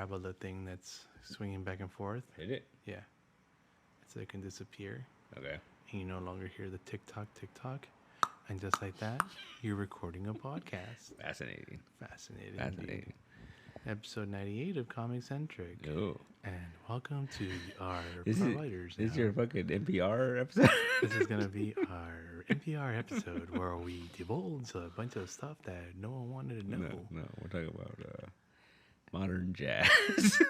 unravel the thing that's swinging back and forth. Hit it. Yeah. So it can disappear. Okay. And you no longer hear the tick tock. And just like that, you're recording a podcast. Fascinating. Fascinating. Fascinating. Episode 98 of ComiCentric. Oh. And welcome to our This providers. is your fucking NPR episode? This is going to be our NPR episode where we divulge a bunch of stuff that no one wanted to know. No, we're talking about modern jazz.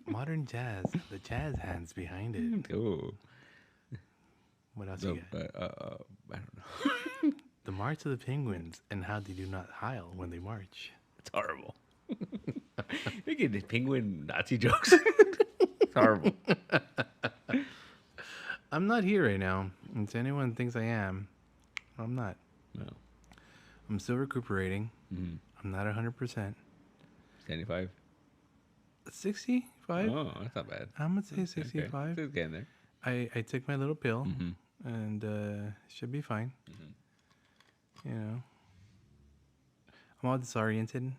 Modern jazz. The jazz hands behind it. Oh. What else you got? I don't know. The March of the Penguins and how they do not howl when they march. It's horrible. You get the penguin Nazi jokes. It's horrible. I'm not here right now. And to anyone thinks I am, I'm not. No. I'm still recuperating. Mm-hmm. I'm not 100%. 75? 65? Oh, that's not bad. I'm going to say 65. Okay. It's getting there. I took my little pill Mm-hmm. and should be fine. Mm-hmm. You know. I'm all disoriented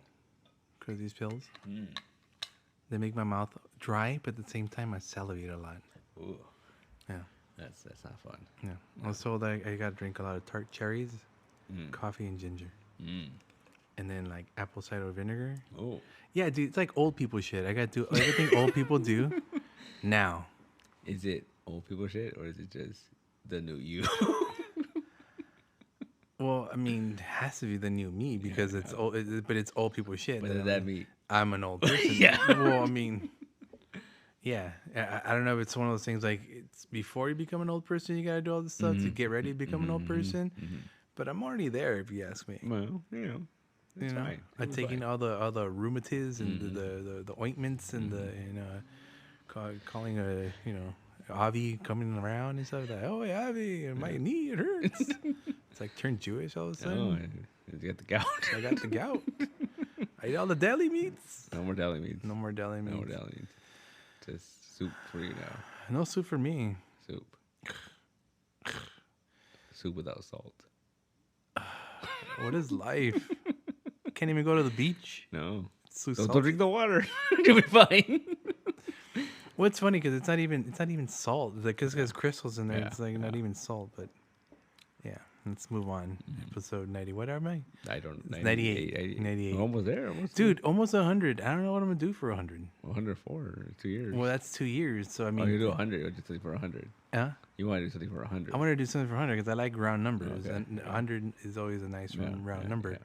because of these pills. Mm. They make my mouth dry, but at the same time I salivate a lot. Ooh. Yeah. That's not fun. Yeah. I was told I got to drink a lot of tart cherries, Mm. coffee, and ginger. Mm. And then like apple cider vinegar. Oh. Yeah, dude, it's like old people shit. I got to do everything old people do now. Is it old people shit or is it just the new you? Well, I mean, it has to be the new me because it's old, but it's old people shit. What does that mean? I'm an old person. Yeah. Well, I mean, yeah. I don't know if it's one of those things like it's before you become an old person, you got to do all this stuff to get ready to become an old person. Mm-hmm. But I'm already there, if you ask me. Well, it's fine. I'm taking all the rheumatiz and the ointments and the calling Avi coming around and stuff like, oh, yeah, Avi, my knee, it hurts. It's like turned Jewish all of a sudden. Oh, you got the gout. I got the gout. I ate all the deli meats. No more deli meats. No more deli meats. No more deli meats. Just soup for you now. No soup for me. Soup. Soup without salt. What is life? Can't even go to the beach. No. It's so Don't salty. drink the water. You'll be fine. Well, it's funny because it's not even salt. It's like because there's crystals in there. Yeah, It's like not even salt. But yeah, let's move on. Episode 90. What am I? I don't. It's 98. 98. I'm almost there. Dude, almost 100. I don't know what I'm gonna do for 100. 104. 2 years. Well, that's 2 years. So I Oh, mean, you do 100. Or just something for 100. huh? You want to do something for 100. I want to do something for 100 because I like round numbers. Okay, And 100 is always a nice round number. Yeah.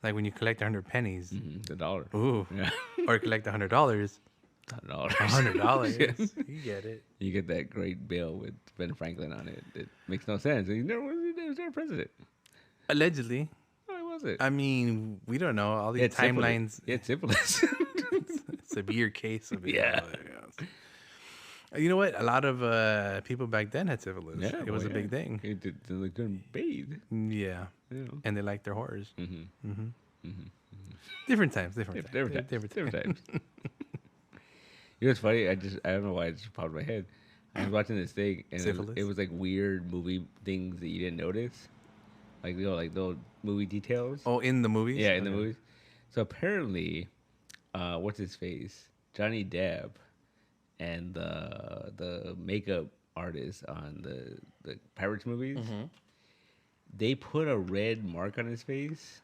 Like when you collect 100 pennies. The dollar. Ooh. Yeah. Or collect $100. $100. $100. Yes. You get it. You get that great bill with Ben Franklin on it. It makes no sense. He was never president. Allegedly. Why was it? I mean, we don't know. All these It's timelines. It's syphilis. Severe case of it. Yeah. You know what? A lot of people back then had syphilis. Yeah, It was a big thing. They couldn't bathe. Yeah. You know. And they liked their horrors. Mm-hmm. Different times. Different times. Different times. You know what's funny? I don't know why it just popped in my head. I was watching this thing and it was like weird movie things that you didn't notice. Like like those movie details. Oh, in the movies? Yeah, in the movies. So apparently, what's his face? Johnny Depp and the makeup artist on the Pirates movies, they put a red mark on his face.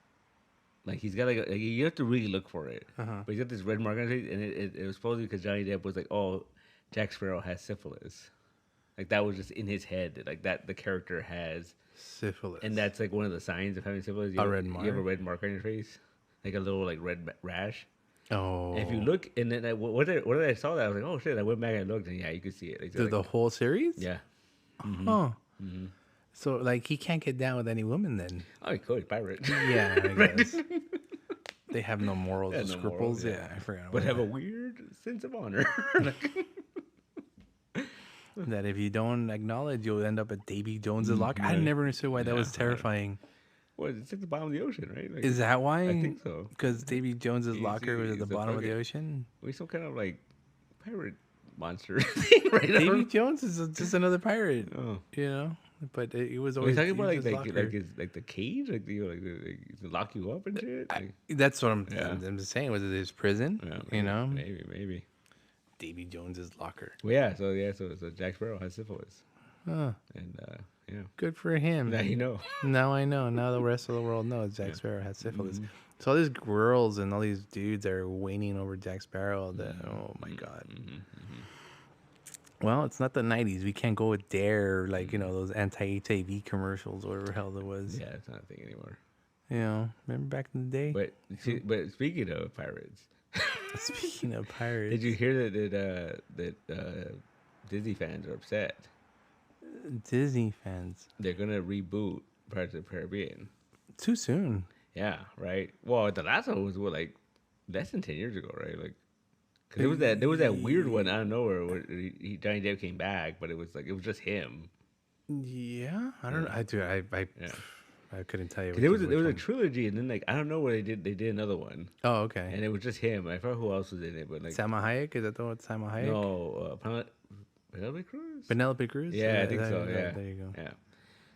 Like he's got like you have to really look for it, but he's got this red mark on his face, and it was supposedly because Johnny Depp was like, oh, Jack Sparrow has syphilis. Like that was just in his head, like that the character has syphilis, and that's like one of the signs of having syphilis. Red mark. You have a red mark on your face, like a little like red rash. Oh. And if you look, and then what did I saw that I was like, oh shit! I went back and looked, and yeah, you could see it. Like, the whole series? Yeah. Huh. So like he can't get down with any woman then? Oh, he could. He's pirate. Yeah, I guess. They have no morals They or have no scruples. morals, Yeah, I forgot. But about have a that. weird sense of honor. That if you don't acknowledge, you'll end up at Davy Jones's locker. I never understood why that was terrifying. Well, it's at the bottom of the ocean, right? Like, Is that why? I think so. Because Davy Jones's locker was at the he's a bottom of the fucking- ocean. We some kind of like pirate monster thing, right? Davy Jones is just another pirate, Oh. you know. But it was Are always you talking about his like locker. like the cage, like to lock you up and shit? Like, That's what I'm. Yeah. I'm just saying. Was it his prison? yeah, you know. maybe. Davy Jones's locker. Well, yeah. So Jack Sparrow has syphilis, Huh. and yeah. Good for him. Now you know. Now I know. Now the rest of the world knows Jack Sparrow has syphilis. So all these girls and all these dudes are waning over Jack Sparrow. Oh my god. Well, it's not the 90s. We can't go with Dare, like, those anti-HIV commercials or whatever the hell it was. Yeah, it's not a thing anymore. Remember back in the day? But speaking of pirates, Speaking of pirates. did you hear that Disney fans are upset? Disney fans. They're gonna reboot Pirates of the Caribbean. Too soon. Yeah, right. Well, the last one was what, less than 10 years ago, right? Cause there was that weird one out of nowhere where Johnny Depp came back, but it was just him. Yeah, I don't know. I couldn't tell you. There was a trilogy, and then I don't know what they did. They did another one. Oh, okay. And it was just him. I forgot who else was in it, but Salma Hayek, is that the one? Salma Hayek? No, Penelope Cruz. Penelope Cruz. Yeah, I think so. Yeah, there you go. Yeah,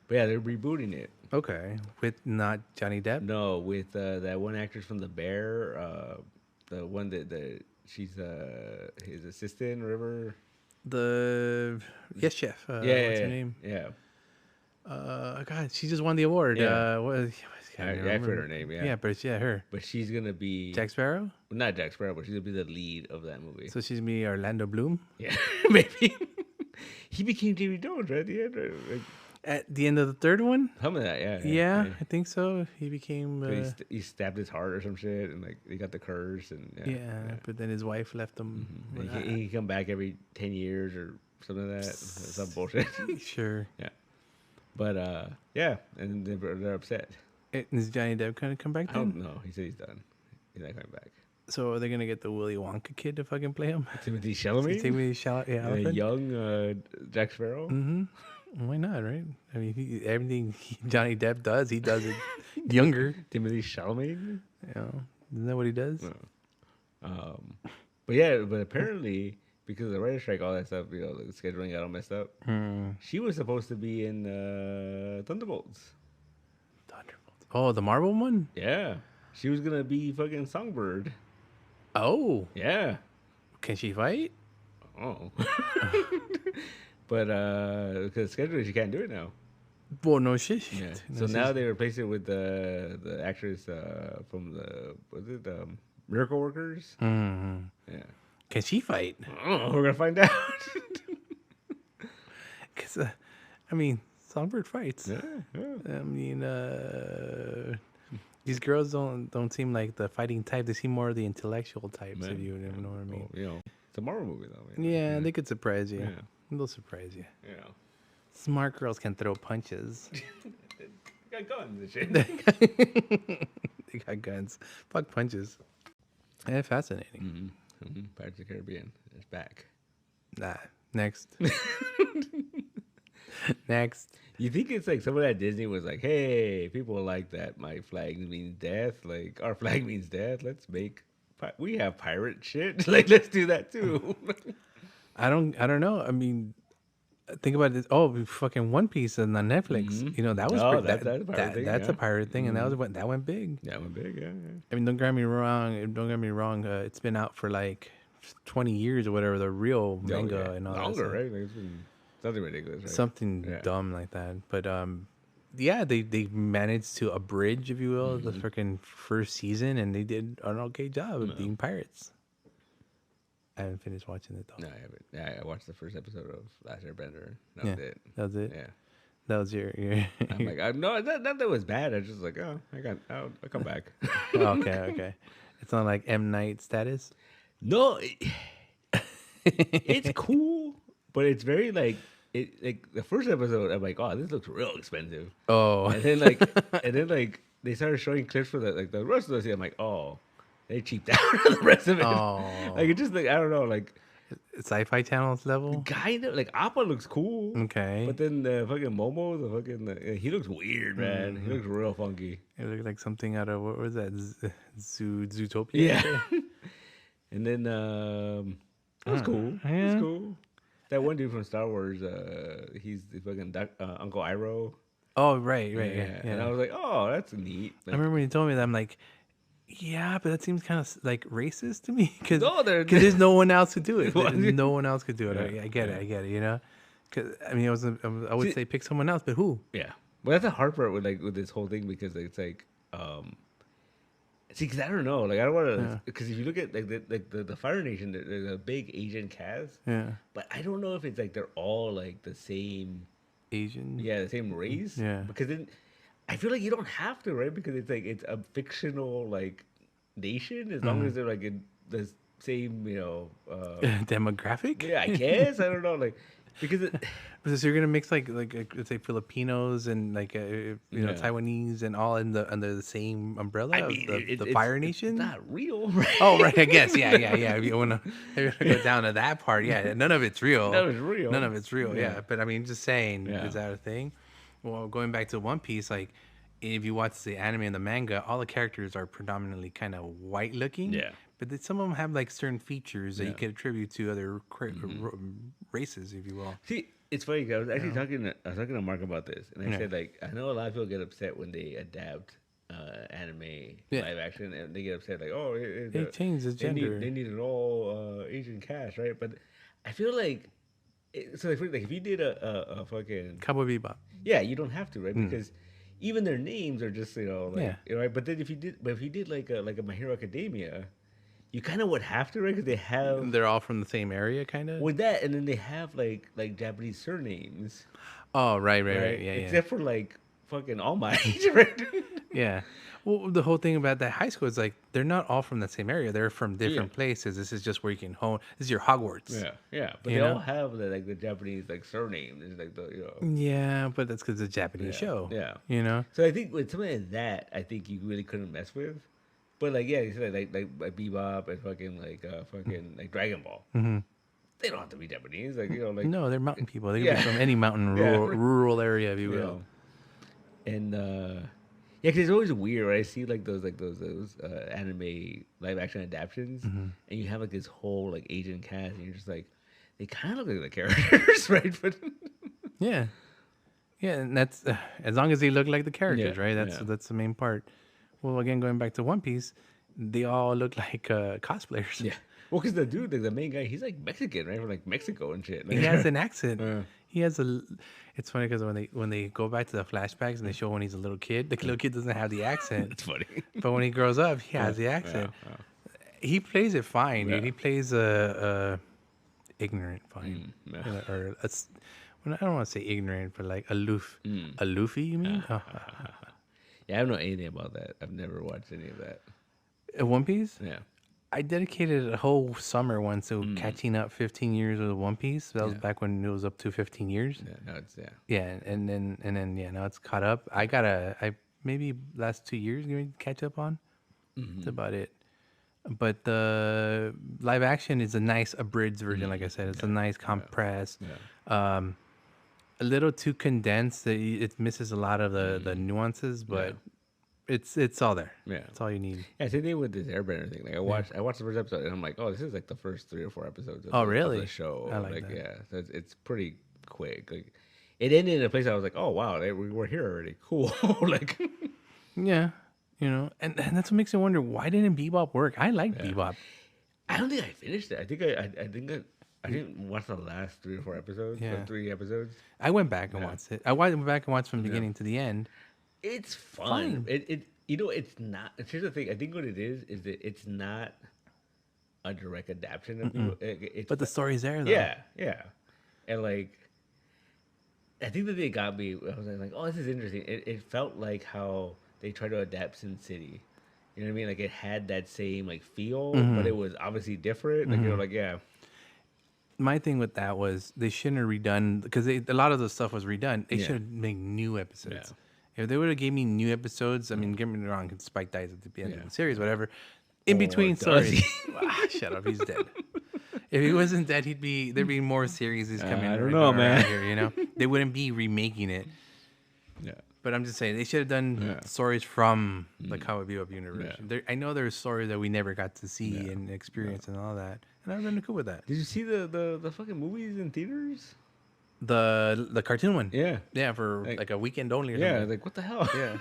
but yeah, they're rebooting it. Okay, with not Johnny Depp. No, with that one actress from The Bear, the one that she's his assistant, or whatever. Yes, chef. What's her name? Yeah. God, she just won the award. Yeah. I forgot her name. Yeah. Yeah, but her. But she's gonna be Jack Sparrow. Not Jack Sparrow, but she's gonna be the lead of that movie. So she's gonna be Orlando Bloom. Yeah, maybe. He became Davy Jones right at the end. Right? At the end of the third one. Some of that, yeah. Yeah, I think so. He became. He stabbed his heart or some shit, and he got the curse, and yeah. But then his wife left him. Mm-hmm. He come back every 10 years or something like that. Some bullshit. Sure. Yeah. But yeah, and they're upset. Is Johnny Depp gonna come back then? I don't know. He said he's done. He's not coming back. So are they gonna get the Willy Wonka kid to fucking play him? Timothy Chalamet. Yeah, a young Jack Sparrow. Mm-hmm. Why not, right? I mean, everything Johnny Depp does, he does it younger. Timothy Chalamet. Isn't that what he does? No. But apparently, because of the writer's strike, all that stuff, the scheduling got all messed up. She was supposed to be in Thunderbolts. Oh, the Marvel one? Yeah. She was gonna be fucking Songbird. Oh. Yeah. Can she fight? Oh. But because scheduling, she can't do it now. Well, no shit. Yeah. So now they replace it with the actress from Miracle Workers. Mm-hmm. Yeah. Can she fight? Oh, we're gonna find out. Because I mean, Songbird fights. Yeah. I mean, these girls don't seem like the fighting type. They seem more the intellectual types. If you know what I mean. Well, it's a Marvel movie though. Man. Yeah, they could surprise you. Yeah. They'll surprise you. Yeah. Smart girls can throw punches. They got guns and shit. They got guns. Fuck punches. Yeah, fascinating. Pirates of the Caribbean is back. Nah. Next. Next. You think it's like someone at Disney was like, "Hey, people like that. My flag means death. Like our flag means death. We have pirate shit. Let's do that too." I don't know. I mean, think about this. Oh, fucking One Piece on Netflix. That was that's a pirate thing, and that went big. That went big. Yeah. I mean, don't get me wrong. It's been out for like 20 years or whatever. The real manga and all longer, that. Right? It's been something ridiculous, right? Something dumb like that. But they managed to abridge, if you will, the freaking first season, and they did an okay job of being pirates. I haven't finished watching it though. No, I haven't. Yeah, I watched the first episode of Last Airbender. That was it. That was it. Yeah. That was your. I'm like, that was bad. I was just like, I'll come back. Okay. It's not like M Night status. No, it's cool, but it's very like the first episode. I'm like, oh, this looks real expensive. Oh, and then they started showing clips for the rest of the scene. I'm like, oh. They cheaped out on the rest of it. Oh. It just I don't know, Sci-Fi Channel's level. Kind of Appa looks cool. Okay. But then the fucking Momo, he looks weird, man. He looks real funky. It looked like something out of what was that? Zootopia. Yeah. And then it was cool. Yeah. It was cool. That one dude from Star Wars, he's the fucking Uncle Iroh. Oh right, yeah. And I was like, oh, that's neat. I remember when you told me that. I'm like, Yeah, but that seems kind of like racist to me because No, they're there's no one else to do it. Well, No one else could do it. Yeah, I get it. yeah. I get it. You know, because I mean, I would See, say pick someone else, but who? yeah. But that's a hard part with with this whole thing because it's like, see, because I don't know, like I don't want to, Yeah. because if you look at the Fire Nation, there's a big Asian cast, Yeah, but I don't know if it's like they're all like the same, Asian. yeah, the same race. Yeah. Because then I feel like you don't have to, right? Because it's like it's a fictional like nation as long as they're like in the same, Demographic. yeah, I guess I don't know, like because So you're gonna mix like let's say Filipinos and like Yeah. Taiwanese and all under the same umbrella I of mean the Fire it's Nation. not real, right? Oh right, I guess yeah. If you wanna go down to that part, yeah, none of it's real. None of it's real. None of it's real. Yeah. Yeah, but I mean, just saying, Yeah. is that a thing? Well, going back to One Piece, like if you watch the anime and the manga, all the characters are predominantly kind of white looking. Yeah. But then some of them have like certain features that you Yeah. could attribute to other races, if you will. See, it's funny. 'Cause I was actually talking to Mark about this, and I Yeah. said like I know a lot of people get upset when they adapt anime Yeah. live action, and they get upset like, oh, They changed the gender. They need an all Asian cast, right? But I feel like so like if you did a fucking Cowboy Bebop. yeah, you don't have to, right? Because even their names are just Yeah. right. But then if you did like a My Hero Academia, you kind of would have to, right? Because they have They're all from the same area, kind of. with that, and then they have like Japanese surnames, Oh, right. right? Yeah, Except for like fucking All Might, right? yeah. Well, the whole thing about that high school is like they're not all from the same area. They're from different Yeah. places. This is just where you can hone. This is your Hogwarts. Yeah. But You they know? all have the Japanese like surnames, it's like Yeah, but that's because it's a Japanese Yeah, show. yeah. You know. So I think with something like that, I think you really couldn't mess with. But like you said like Bebop and fucking like Dragon Ball. Mm-hmm. They don't have to be Japanese, like like No, they're mountain people. They could Yeah. be from any mountain Yeah. rural area, if you you will. know. And yeah, because it's always weird. Right? I see like those anime live action adaptations, and you have like this whole like Asian cast, and you're just like, they kind of look like the characters, right? But Yeah. Yeah, and that's as long as they look like the characters, Yeah, right? yeah. That's the main part. Well, again, going back to One Piece, they all look like cosplayers. yeah, well, because the dude, like the main guy, he's like Mexican, right? From like Mexico and shit. He has an accent. Yeah. He has a. It's funny because when they go back to the flashbacks and they show when he's a little kid, the little kid doesn't have the accent, It's funny. but when he grows up, he has the accent. Yeah. He plays it fine, dude. Yeah. He plays ignorant fine, Yeah. or well, I don't want to say ignorant, but like aloof. Aloofy, you mean? Yeah, I don't know anything about that. I've never watched any of that. One Piece. Yeah. I dedicated a whole summer once to catching up 15 years of One Piece. That was Yeah. back when it was up to 15 years. Yeah. No, it's Yeah, and then yeah, now it's caught up. I maybe last 2 years going to catch up on. That's about it. But the live action is a nice abridged version, like I said. It's a nice compressed. Yeah. A little too condensed. It misses a lot of the nuances, but it's all there. Yeah. It's all you need. Yeah, same thing with this Airbender thing. Like I watched the first episode and I'm like, oh, this is like the first 3 or 4 episodes. Of Oh, of really? the show. I like that. Yeah, so it's pretty quick. Like it ended in a place I was like, oh wow, we're here already. Cool. Like Yeah, and that's what makes me wonder why didn't Bebop work? I like Bebop. I don't think I finished it. I didn't watch the last 3 or 4 episodes. Yeah. 3 episodes. I went back and watched it. I went back and watched from beginning to the end. It's fun. Fine. It's not. Here's the thing. I think what it is that it's not a direct adaptation of you. It's But the story's there, though. yeah, and like I think that they got me. I was like, oh, this is interesting. It felt like how they try to adapt Sin City. You know what I mean? Like it had that same like feel, but it was obviously different. Like like yeah. My thing with that was they shouldn't have redone because a lot of the stuff was redone. They Yeah. should make new episodes. If they would have gave me new episodes, I mean, get me wrong, Spike dies at the end of the series, whatever. In between does stories, he? shut up, he's dead. If he wasn't dead, there'd be more series coming. I don't right know, around man. Here, they wouldn't be remaking it. Yeah. But I'm just saying they should have done stories from the Cowboy Bebop universe. I know there's stories that we never got to see and experience and all that, and I've been cool with that. Did you see the fucking movies in theaters? The cartoon one, Yeah. yeah, for like a weekend only. Or Yeah. something. Like what the hell? Yeah.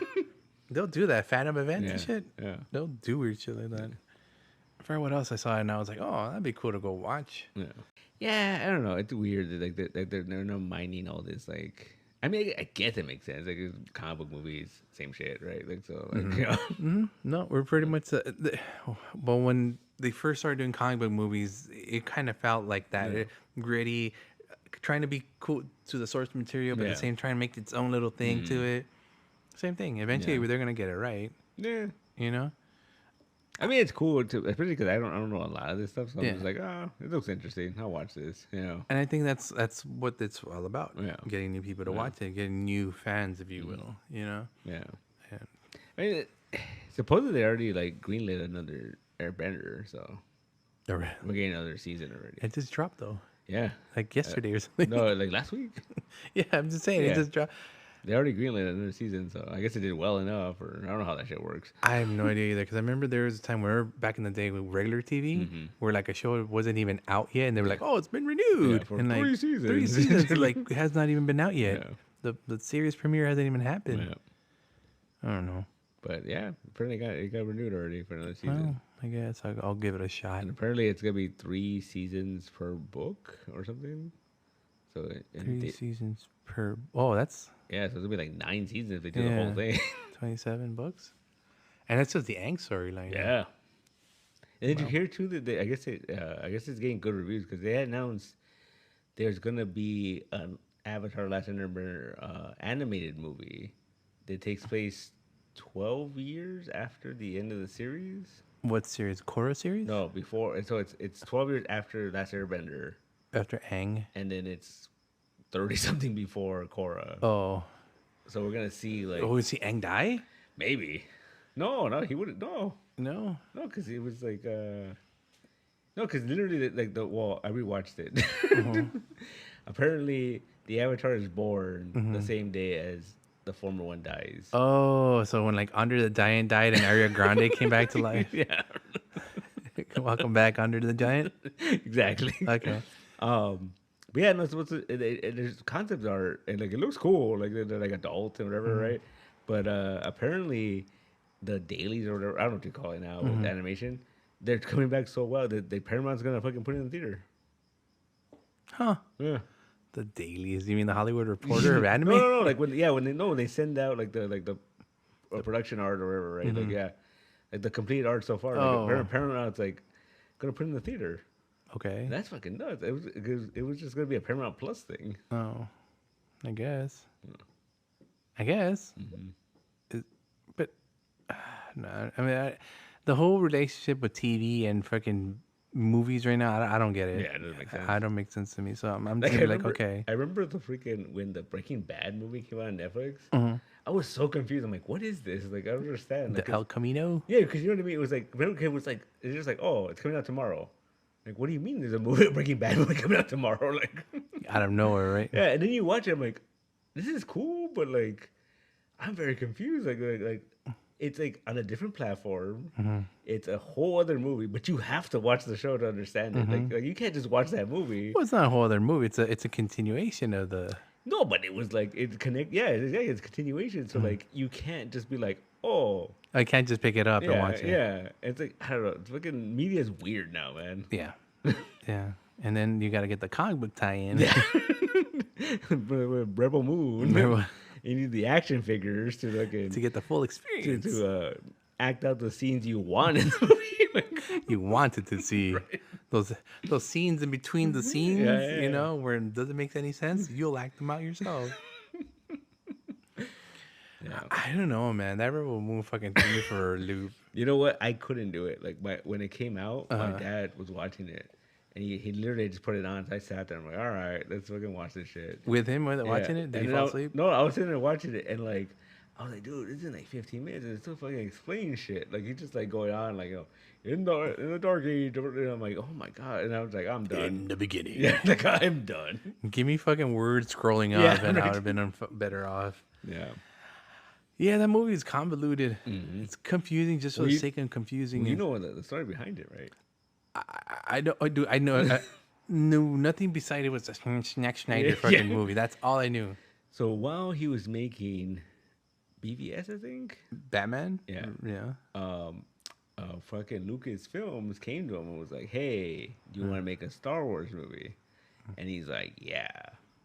They'll do that Phantom event and shit. Yeah. They'll do weird shit like that. I forgot what else I saw, and I was like, oh, that'd be cool to go watch. Yeah. Yeah, I don't know. It's weird that they're not mining all this. Like, I mean, I guess it makes sense. Like, comic book movies, same shit, right? Like, so, like, you know. No, we're pretty much. Well, when they first started doing comic book movies, it kind of felt like that gritty, trying to be cool to the source material, but at the same trying to make its own little thing to it. Same thing. Eventually, they're gonna get it right. Yeah. You know. I mean, it's cool to, especially because I don't know a lot of this stuff. So I'm just like, oh, it looks interesting. I'll watch this. You know. And I think that's what it's all about. Yeah. Getting new people to watch it, getting new fans, if you will. You know. Yeah. And, I mean, supposedly they already like greenlit another Airbender, so we're getting another season already. it just dropped though. Yeah. Like yesterday or something. No, like last week. Yeah, I'm just saying it just dropped. They already greenlit another season, so I guess it did well enough, or I don't know how that shit works. I have no idea either, because I remember there was a time where back in the day with regular TV, where like a show wasn't even out yet, and they were like, "Oh, it's been renewed," for and like 3 seasons. 3 seasons, like it has not even been out yet. Yeah. The series premiere hasn't even happened. Yeah. I don't know. But yeah, apparently it got renewed already for another season. Well, I guess I'll give it a shot. And apparently it's gonna be 3 seasons per book or something. So 3 seasons per. Oh, that's so it's gonna be like 9 seasons if they do the whole thing. 27 books, and that's just the Aang storyline. Yeah. And did you hear too that I guess it's getting good reviews because they announced there's gonna be an Avatar: Last Airbender animated movie that takes place 12 years after the end of the series. What series? Korra series? No, before. So it's 12 years after Last Airbender. After Aang. And then it's 30 something before Korra. Oh. So we're gonna see like. Oh, we see Aang die? Maybe. No, he wouldn't. No, because it was like. No, because literally, like well, I rewatched it. Apparently, the Avatar is born the same day as the former one dies. Oh, so when like Under the Giant died and Ariana Grande came back to life. Yeah. Welcome back, Under the Giant. Exactly. Okay. But yeah, no. So there's concept art and like it looks cool. Like they're like adults and whatever, right? But apparently, the dailies or whatever, I don't know what you call it now with animation, they're coming back so well that Paramount's gonna fucking put it in the theater. Huh. Yeah. The dailies? You mean the Hollywood Reporter of anime? No. Like when they send out like the production art or whatever, right? Like like the complete art so far. Like Paramount's like gonna put it in the theater. Okay. And that's fucking nuts. It was just gonna be a Paramount Plus thing. Oh, I guess. But no, I mean, the whole relationship with TV and fucking movies right now, I don't get it. Yeah, it doesn't make sense. I don't make sense to me. So I'm just gonna be like, okay. I remember when the Breaking Bad movie came out on Netflix. I was so confused. I'm like, what is this? Like, I don't understand. Like, The El Camino? Yeah, because you know what I mean? It was like, it's just like, oh, it's coming out tomorrow. Like, what do you mean there's a movie, Breaking Bad movie coming out tomorrow? Like, Out of nowhere, right? yeah, and then you watch it, I'm like, this is cool, but like, I'm very confused. Like it's like on a different platform. It's a whole other movie, but you have to watch the show to understand it. Like you can't just watch that movie. Well, it's not a whole other movie. It's a continuation of the. No, but it was like it's it's continuation. So like you can't just be like, oh, I can't just pick it up and watch it. Yeah, it's like I don't know. It's fucking media's weird now, man. Yeah, yeah. And then you got to get the comic book tie-in. Yeah. Rebel Moon. You need the action figures to get the full experience. To act out the scenes you want in the movie. You wanted to see those scenes in between the scenes, you know, where it doesn't make any sense. You'll act them out yourself. Yeah. I don't know, man. That Rebel Moon fucking threw me for a loop. You know what? I couldn't do it. Like when it came out, my dad was watching it. And he literally just put it on. So I sat there. I'm like, all right, let's fucking watch this shit. With him watching it? Did he fall asleep? No, I was sitting there watching it. And like, I was like, dude, this is like 15 minutes. And it's still fucking explaining shit. Like, he's just like going on, like, you know, in the dark age. And I'm like, oh my God. And I was like, I'm done. In the beginning. Yeah, like, I'm done. Give me fucking words scrolling up and I would have been better off. Yeah. Yeah, that movie is convoluted. It's confusing just for the sake of confusing. Well, you know the story behind it, right? I know. I knew nothing beside it was a Snack Schneider fucking movie. That's all I knew. So while he was making BVS, I think. Batman. Yeah. Yeah. Fucking Lucasfilms came to him and was like, "Hey, do you want to make a Star Wars movie?" And he's like, "Yeah."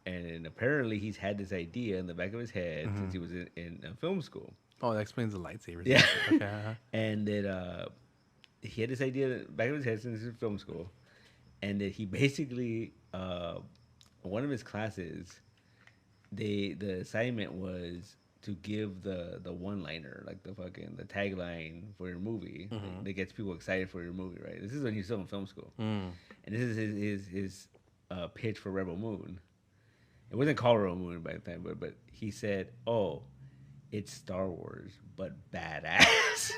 And then apparently he's had this idea in the back of his head since he was in film school. Oh, that explains the lightsabers. Yeah. Okay. Uh-huh. And that he had this idea in the back of his head since he was in film school, and that he basically one of his classes, the assignment was to give the one liner, like the tagline for your movie that gets people excited for your movie, right? This is when he's still in film school, and this is his pitch for Rebel Moon. It wasn't called Rebel Moon by the time, but he said, "Oh, it's Star Wars, but badass."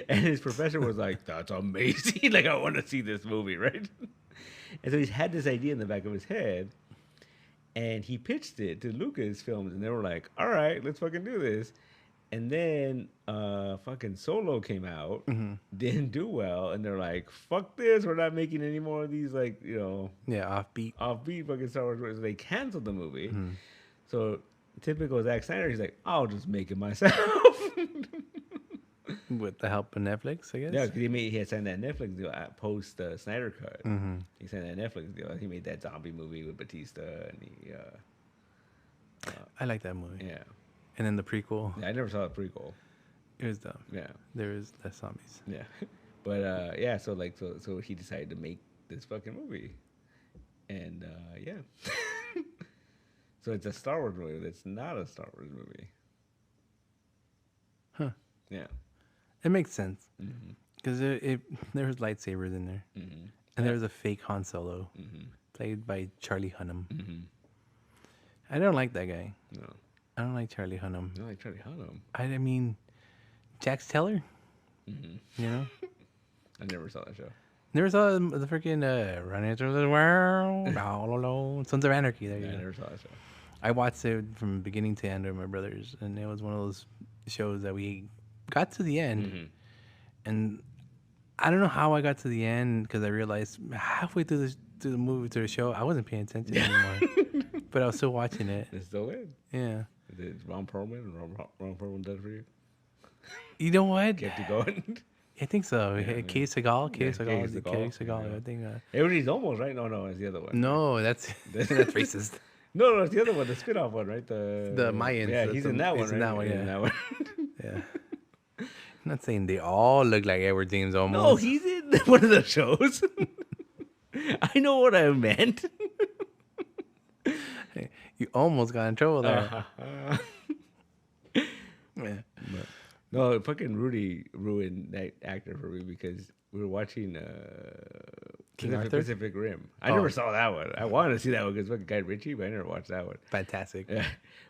And his professor was like, "That's amazing! Like, I want to see this movie, right?" And so he's had this idea in the back of his head, and he pitched it to Lucasfilms, and they were like, "All right, let's fucking do this." And then fucking Solo came out, didn't do well, and they're like, "Fuck this! We're not making any more of these Yeah, offbeat fucking Star Wars movies." So they canceled the movie. So typical Zack Snyder, he's like, "I'll just make it myself." with the help of Netflix, I guess. Yeah, because he had signed that Netflix deal post Snyder cut. He signed that Netflix deal. He made that zombie movie with Batista, and he I like that movie. yeah. And then the prequel, I never saw the prequel. it was dumb. Yeah, There was less zombies. yeah, but yeah. So he decided to make this fucking movie, and yeah. So it's a Star Wars movie. That's not a Star Wars movie. Huh. Yeah. It makes sense because there was lightsabers in there, and there was a fake Han Solo played by Charlie Hunnam. I don't like that guy. No, I don't like Charlie Hunnam. you don't like Charlie Hunnam. I mean, Jax Teller. You know, I never saw that show. never saw the freaking Running Through the World, all alone, Sons of Anarchy. There you I go. never saw that show. I watched it from beginning to end with my brothers, and it was one of those shows that we got to the end, and I don't know how I got to the end because I realized halfway through the show, I wasn't paying attention anymore, but I was still watching it. It's still in. Yeah, Is it Ron Perlman? And Ron Perlman does for you? you know what? Kept you going. I think so. Yeah, Kay Segal, Yeah, Kay Segal, Segal. yeah. I think. Everybody's almost right. No, it's the other one. No, that's that's racist. No, it's the other one, the spin-off one, right? The Mayans. Yeah, he's in that one, he's right? in that one, He's in yeah. that one. Yeah. I'm not saying they all look like Edward James Olmos. No, he's in one of the shows. I know what I meant. You almost got in trouble there. Yeah. No, fucking Rudy ruined that actor for me because we were watching King Arthur? Pacific Rim. I never saw that one. I wanted to see that one because fucking Guy Ritchie, but I never watched that one. Fantastic. Yeah,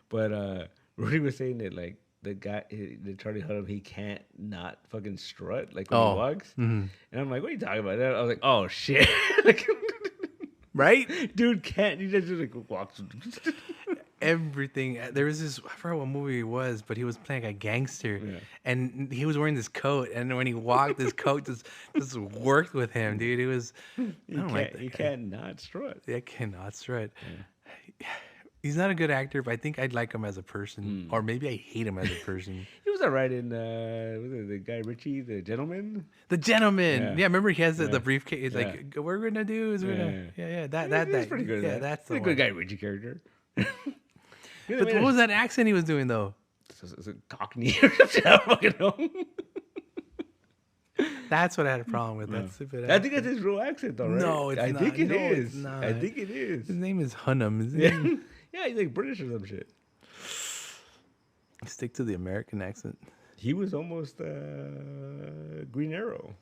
but Rudy was saying that like the guy, the Charlie Hunnam, he can't not fucking strut like when he walks. And I'm like, what are you talking about? And I was like, oh shit, like, Right? dude can't. He just like walks. Everything. There was this, I forgot what movie it was, but he was playing a gangster, and he was wearing this coat, and when he walked, this coat just worked with him, dude. It was. He can't not strut. I cannot strut. He's not a good actor, but I think I'd like him as a person, or maybe I hate him as a person. He was alright in was it the Guy Ritchie, The Gentleman. The Gentleman. Yeah, remember he has the briefcase. It's Yeah. like, what we're gonna do is we're gonna, that's pretty good. Yeah, that's the a good Guy Ritchie character. But what was that accent he was doing though? It's a Cockney or something. I don't fucking know. That's what I had a problem with. That stupid I think that's his real accent, though, right? No, it's I not. think it No, is. it's not. I think it is. His name is Hunnam. Isn't it? Yeah, he's like British or some shit. Stick to the American accent. He was almost Green Arrow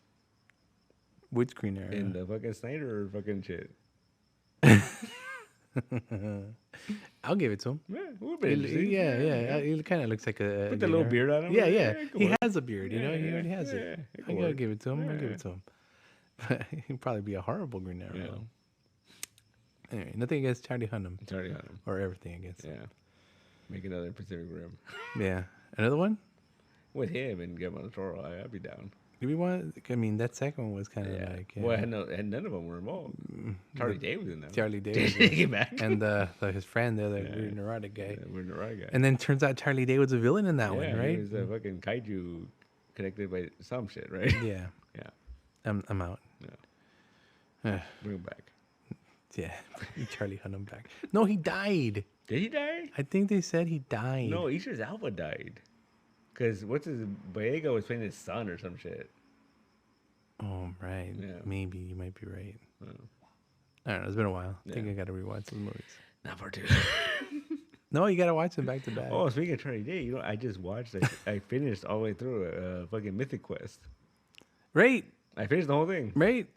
Which Green Arrow? in the fucking Snyder fucking shit. I'll give it to him. Yeah, it would be interesting. Yeah. He kind of looks like a. Put the little beard on him. Yeah. it could He work. has a beard. You know, he already has yeah, it. it I could gotta work. give it to him. I'll give Yeah. it to him. But he'd probably be a horrible Green Arrow. Yeah. Though. Anyway, nothing against Charlie Hunnam Charlie Hunnam. or everything against. Yeah. Make another Pacific Rim. Yeah. Another one? With him and Guillermo del Toro, I'd be down. Do we want? I mean, that second one was kind of Yeah. like Well, and none of them were involved. Charlie Day was in them. Charlie Day was Take it back. and his friend, the other weird neurotic guy. Yeah, we're the right guy. And then turns out Charlie Day was a villain in that one, Yeah, right? he was a fucking kaiju connected by some shit, right? Yeah. Yeah. I'm out. Yeah. Bring him back. Yeah, Charlie Hunnam back. No, he died. Did he die? I think they said he died. No, Idris Alba died. Because Boyega was playing his son or some shit. Oh, right. Yeah. Maybe. You might be right. Oh. I don't know. It's been a while. I think Yeah. I got to rewatch those movies. Not part two. No, you got to watch them back to back. Oh, speaking of Charlie Day, I just watched, I finished all the way through fucking Mythic Quest. Right. I finished the whole thing. Right.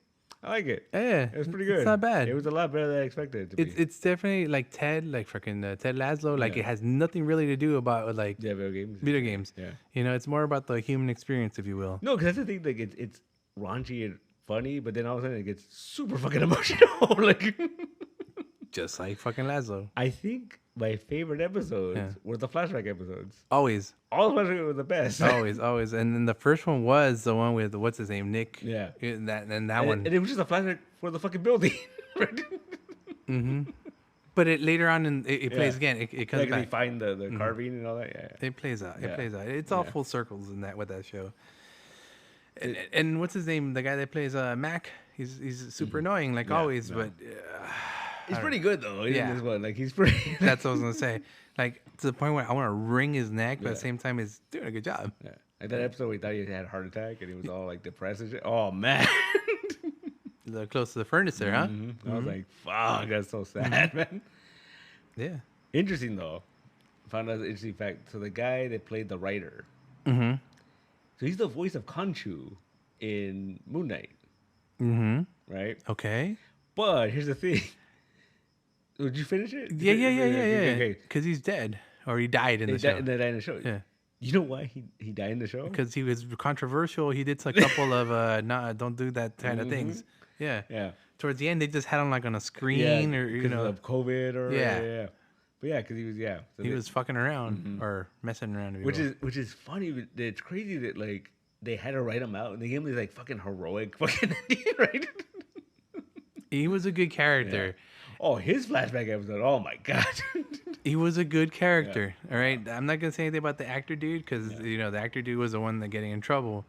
I like it. Yeah. It was pretty good. It's not bad. It was a lot better than I expected it to be. It's definitely like Ted, like freaking Ted Laszlo. Like it has nothing really to do about like Yeah, video games. video games. Yeah. You know, it's more about the human experience, if you will. No, because that's the thing. Like it's raunchy and funny, but then all of a sudden it gets super fucking emotional. Like, Just like fucking Laszlo. I think my favorite episodes were the flashback episodes. Always. All the flashbacks were the best. Always. And then the first one was the one with what's his name, Nick. Yeah. That one. And it was just a flashback for the fucking building. Right? But it later on it plays again. It comes Like they back. find the carving and all that. Yeah. It plays out. It Yeah. plays out. It's all full circles in that with that show. And what's his name? The guy that plays Mac. He's super annoying like always, but He's pretty good though. Yeah. In this one, like he's pretty. that's what I was gonna say. Like to the point where I want to wring his neck, but at the same time, he's doing a good job. Yeah. Like that episode where he thought he had a heart attack and he was all like depressed and shit. Oh man. The close to the furnace there, huh? I was like, fuck, that's so sad, man. Yeah. Interesting though. Found out an interesting fact. So the guy that played the writer, Mm-hmm. so he's the voice of Khonshu in Moon Knight, Mm-hmm. right? Okay. But here's the thing. Would you finish it? Yeah. Okay. Because he's dead or he died in the show. They died in the show. Yeah. You know why he died in the show? Because he was controversial. He did a couple of don't do that kind of things. Yeah. Yeah. Towards the end, they just had him like on a screen or you know, of COVID or Yeah. But yeah, because he was So he they- was fucking around or messing around. If you will. which is funny. But it's crazy that like they had to write him out and they gave him this like fucking heroic fucking ending, right? He was a good character. Oh, his flashback episode. Oh my god. He was a good character. All right. I'm not gonna say anything about the actor dude because you know the actor dude was the one that getting in trouble.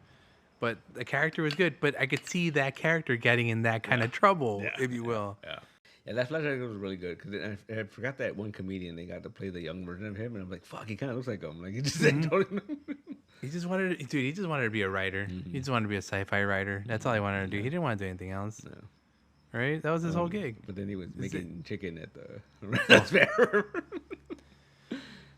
But the character was good. But I could see that character getting in that kind of trouble, if you will. Yeah. Yeah, that flashback was really good because I forgot that one comedian they got to play the young version of him, and I'm like, fuck, he kind of looks like him. Like he just like, totally. He just wanted, He just wanted to be a writer. He just wanted to be a sci-fi writer. That's all he wanted to do. He didn't want to do anything else. No. Right? That was his whole gig. But then he was making chicken at the fair.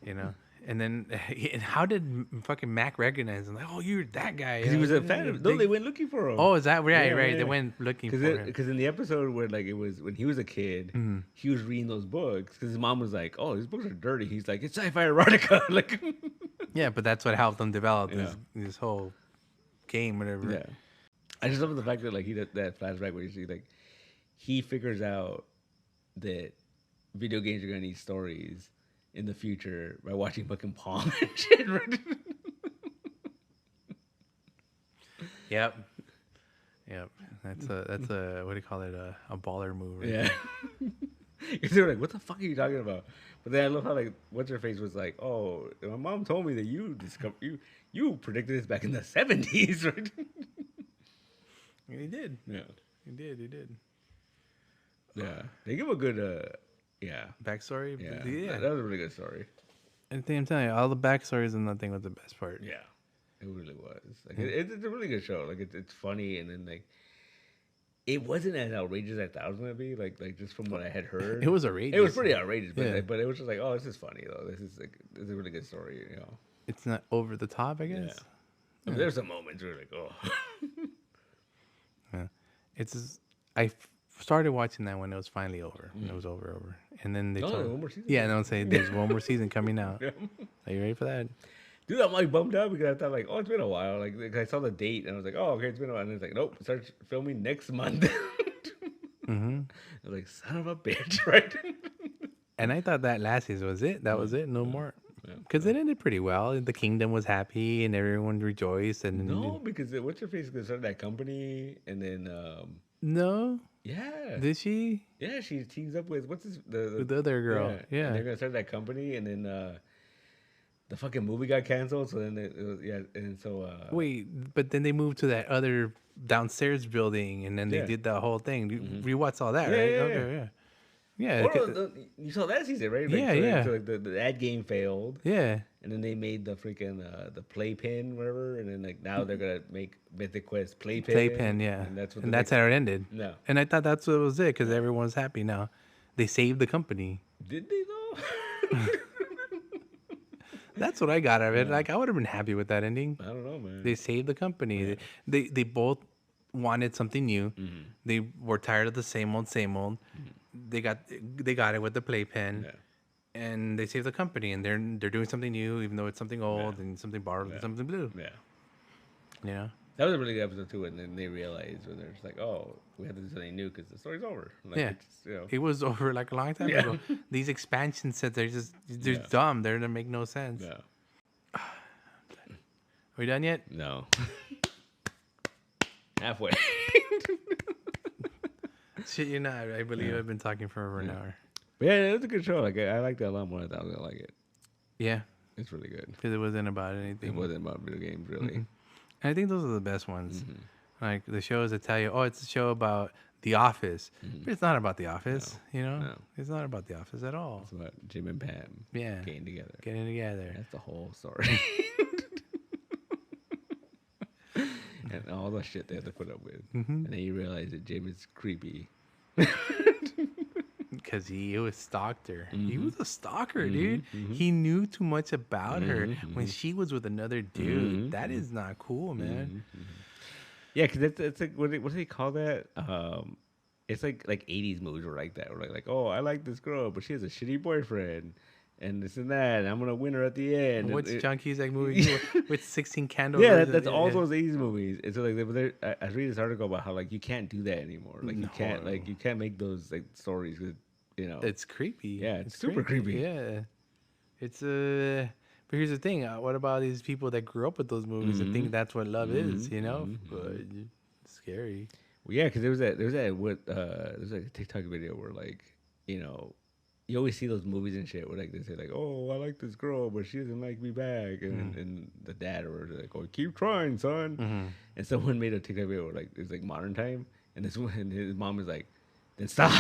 You know. And then, and how did fucking Mac recognize him? Like, oh, you're that guy. Because he was a fan of. No, they went looking for him. Oh, is that right? Yeah, Right. yeah. They went looking for him. Because in the episode where like it was when he was a kid, he was reading those books because his mom was like, "Oh, these books are dirty." He's like, "It's sci-fi erotica." Like, Yeah, but that's what helped them develop this whole game, whatever. yeah. I just love the fact that like he did that flashback where he's like, he figures out that video games are gonna need stories in the future by watching fucking Pong and shit. Right? Yep. That's a what do you call it? A baller move. Right? Yeah. Because they were like, "What the fuck are you talking about?" But then I love how like what's her face was like, "Oh, my mom told me that you predicted this back in the '70s, right?" And he did. Yeah. He did. Yeah. They give a good Backstory. Yeah. That was a really good story. I think I'm telling you, all the backstories and that thing was the best part. Yeah. It really was. Like it's a really good show. Like it's funny and then like it wasn't as outrageous as I thought it was gonna be. Like just from what I had heard, It was outrageous. It was pretty outrageous, but Yeah. but it was just like, oh, this is funny though. This is like it's a really good story. You know. It's not over the top, I guess. I mean, there's some moments where like, oh, Yeah. It's just, started watching that when it was finally over. When it was over. And then they Oh, told one more season? Yeah, and they'll say there's one more season coming out. Yeah. Are you ready for that? Dude, I'm like bummed out because I thought like, oh, it's been a while. Like I saw the date and I was like, oh, okay, it's been a while. And it's like, nope, start filming next month. Mm-hmm. I was like, son of a bitch, right? And I thought that last season was it. That was it. No more. because it ended pretty well. The kingdom was happy and everyone rejoiced. And No, because what's her face started that company, and then no, yeah, did she? yeah, she teams up with what's his With the other girl, and yeah. they're gonna start that company, and then the fucking movie got canceled. So then it was, yeah, and so Wait, but then they moved to that other downstairs building, and then they Yeah. did the whole thing. You watched all that, Yeah, right? yeah, Okay, yeah. Yeah, Oh, no, you saw that season, right? Like, Yeah, so, yeah. So like the ad game failed, yeah. and then they made the freaking the playpen, whatever, and then like now they're gonna make Mythic Quest playpen. Playpen, yeah. And that's what. And that's how it ended. No. And I thought that's what was it, because everyone's happy now. They saved the company. Did they though? That's what I got out of it. Like, I would have been happy with that ending. I don't know, man. They saved the company. They both wanted something new. They were tired of the same old, same old. They got it with the playpen. And they saved the company, and they're doing something new, even though it's something old and something borrowed and something blue. Yeah. You know? That was a really good episode too, and then they realized when they're just like, "Oh, we have to do something new because the story's over." Like, Yeah. it's, It was over like a long time ago. Theyese expansion sets, they're dumb. They make no sense. No. Are we done yet? No. Halfway. Shit, you're not. I believe I've been talking for over an hour. But yeah, it was a good show. Like I liked it a lot more than I thought I was gonna like it. Yeah. It's really good. Because it wasn't about anything. It wasn't about video games, really. And I think those are the best ones. Like the shows that tell you, oh, it's a show about The Office. But it's not about The Office, you know? No. It's not about The Office at all. It's about Jim and Pam getting together. Getting together. That's the whole story. And all the shit they have to put up with. And then you realize that Jim is creepy. Because he was stalked her. He was a stalker, dude. He knew too much about her when she was with another dude. That is not cool, man. Yeah, because it's like what do they call that? It's like 80s movies were like that. Where like, oh, I like this girl, but she has a shitty boyfriend, and this and that. And I'm gonna win her at the end. What's John Cusack movie with 16 candles? Yeah, that's all those 80s movies. It's like I read this article about how like you can't do that anymore. Like you can't make those like stories. You know, it's creepy. Yeah, it's super creepy. Yeah, it's But here's the thing: what about these people that grew up with those movies and think that's what love is? You know, but it's scary. Well, yeah, because there's like a TikTok video where like you know, you always see those movies and shit where like they say like, oh, I like this girl, but she doesn't like me back, and the dad or like, oh, keep trying, son. And someone made a TikTok video where like it's like modern time, and this one, and his mom is like, then stop.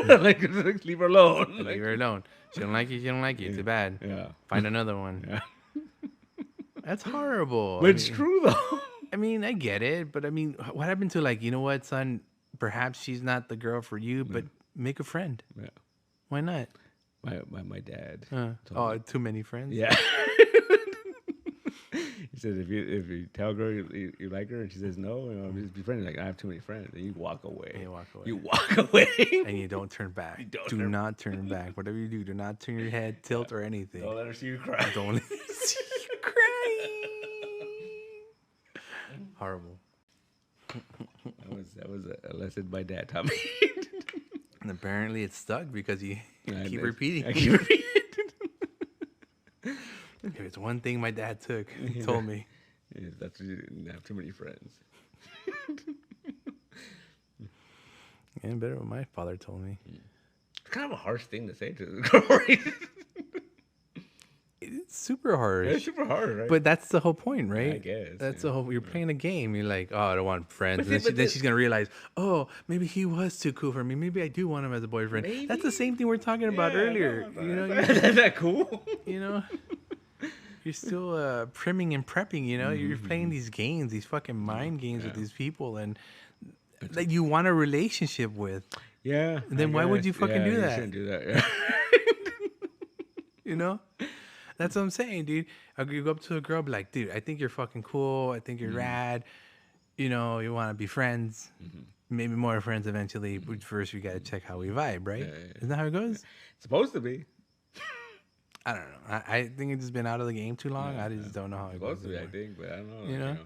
like leave her alone. Leave her alone. She don't like you. She don't like you. Too bad. Yeah. Find another one. Yeah. That's horrible. But it's true though. I mean, I get it, but I mean, what happened to like, you know what, son? Perhaps she's not the girl for you, but make a friend. Yeah. Why not? My dad. Too many friends. Yeah. He says if you tell a girl you like her and she says no, you know, just be friends. Like I have too many friends, and you walk away. You walk away, and you don't turn back. Do not turn back. Whatever you do not turn your head, tilt, or anything. Don't let her see you cry. Don't let her see you cry. Horrible. That was a lesson my dad taught me. And apparently it stuck because you keep repeating. I keep repeating. If it's one thing my dad told me. Yeah, that's you didn't have too many friends. Yeah, better what my father told me. It's kind of a harsh thing to say to the girl. It's super harsh. It's super hard, right? But that's the whole point, right? I guess. That's the whole. You're playing a game. You're like, oh, I don't want friends. And then she's gonna realize, oh, maybe he was too cool for me. Maybe I do want him as a boyfriend. Maybe? That's the same thing we are talking about earlier. No, you know, is that cool? You know, you're still primming and prepping. You know, you're playing these games, these fucking mind games with these people, and that you want a relationship with. Yeah. And then why would you fucking do that? You shouldn't do that. Yeah. You know. That's what I'm saying, dude. You go up to a girl, be like, dude, I think you're fucking cool. I think you're rad. You know, you want to be friends. Maybe more friends eventually. But first, we got to check how we vibe, right? Yeah. Isn't that how it goes? It's supposed to be. I don't know. I think it's just been out of the game too long. I just don't know how it goes. Supposed to be, I think, but I don't know. You know?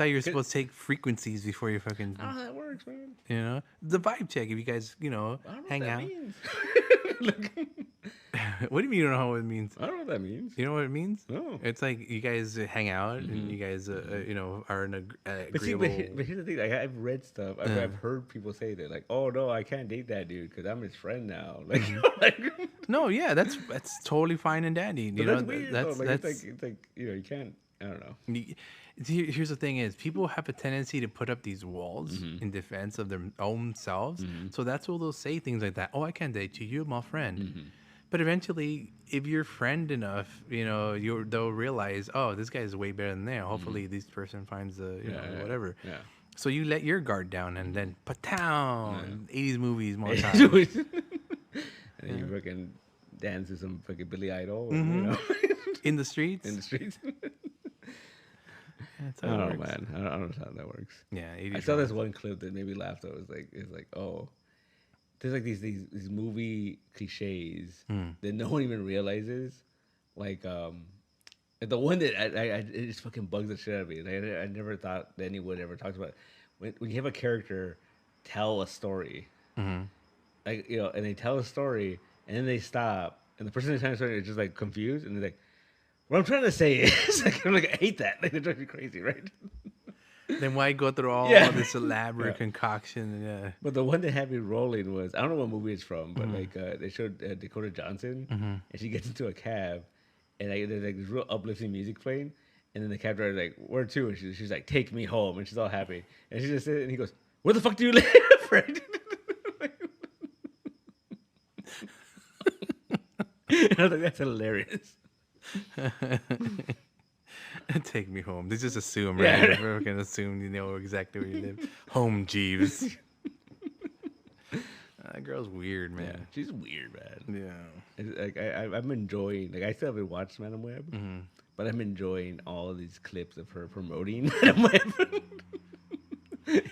thought you were supposed to take frequencies before you fucking, I don't know how that works, man. you know, the vibe check. If you guys, I don't know hang what that out. means. What do you mean you don't know what it means? I don't know what that means. You know what it means? No. It's like you guys hang out and you guys, are in a But see, agreeable. but here's the thing. Like, I've read stuff. I've heard people say that, like, "Oh no, I can't date that dude because I'm his friend now." Like, No, yeah, that's totally fine and dandy. but You know, that's weird. that's Though. Like, that's. it's like you can't. I don't know. Here's the thing: is people have a tendency to put up these walls in defense of their own selves. So that's why they'll say things like that. Oh, I can't date you. You're my friend. But eventually, if you're friend enough, they'll realize, oh, this guy is way better than there. Hopefully, this person finds whatever. Yeah. So you let your guard down, and then patown, 80s movies more time. And then you fucking dance to some fucking Billy Idol, In the streets. in the streets. That's I how it don't know, works. man. I don't know how that works. Yeah, 80s I saw rock. this one clip that made me laugh. Though it's like, oh, there's like these movie cliches that no one even realizes. Like the one that it just fucking bugs the shit out of me. Like, I never thought that anyone ever talks about when you have a character tell a story, like and they tell a story and then they stop and the person who's telling the story is just like confused and they're like, what I'm trying to say is like I hate that. Like, they drive me crazy, right? Then why go through all Yeah. this elaborate concoction? Yeah. But the one that had me rolling was, I don't know what movie it's from, but like they showed Dakota Johnson, and she gets into a cab, and there's like this real uplifting music playing, and then the cab driver's like, "Where to?" And she's like, "Take me home," and she's all happy, and she just said, and he goes, "Where the fuck do you live?" Right? And I was like, that's hilarious. Take me home. They just assume, Yeah. right? We're gonna assume you know exactly where you live. Home, Jeeves. That girl's weird, Yeah, man. she's weird, man. Yeah. It's like I'm enjoying. Like, I still haven't watched Madam Web, but I'm enjoying all of these clips of her promoting Madam Web.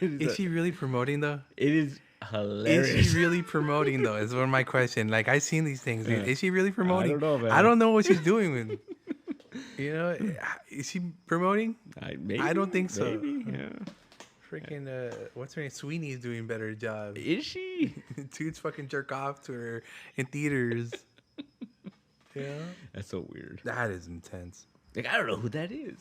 Is she really promoting though? It is hilarious. Is she really promoting though? Is one of my question. Like, I've seen these things. Yeah. Is she really promoting? I don't know, man. I don't know what she's doing with. Is she promoting? Maybe, I don't think so. Maybe, yeah. Freaking what's her name? Sweeney's doing better job. Is she? Dudes fucking jerk off to her in theaters. Yeah, That's so weird. that is intense. Like, I don't know who that is.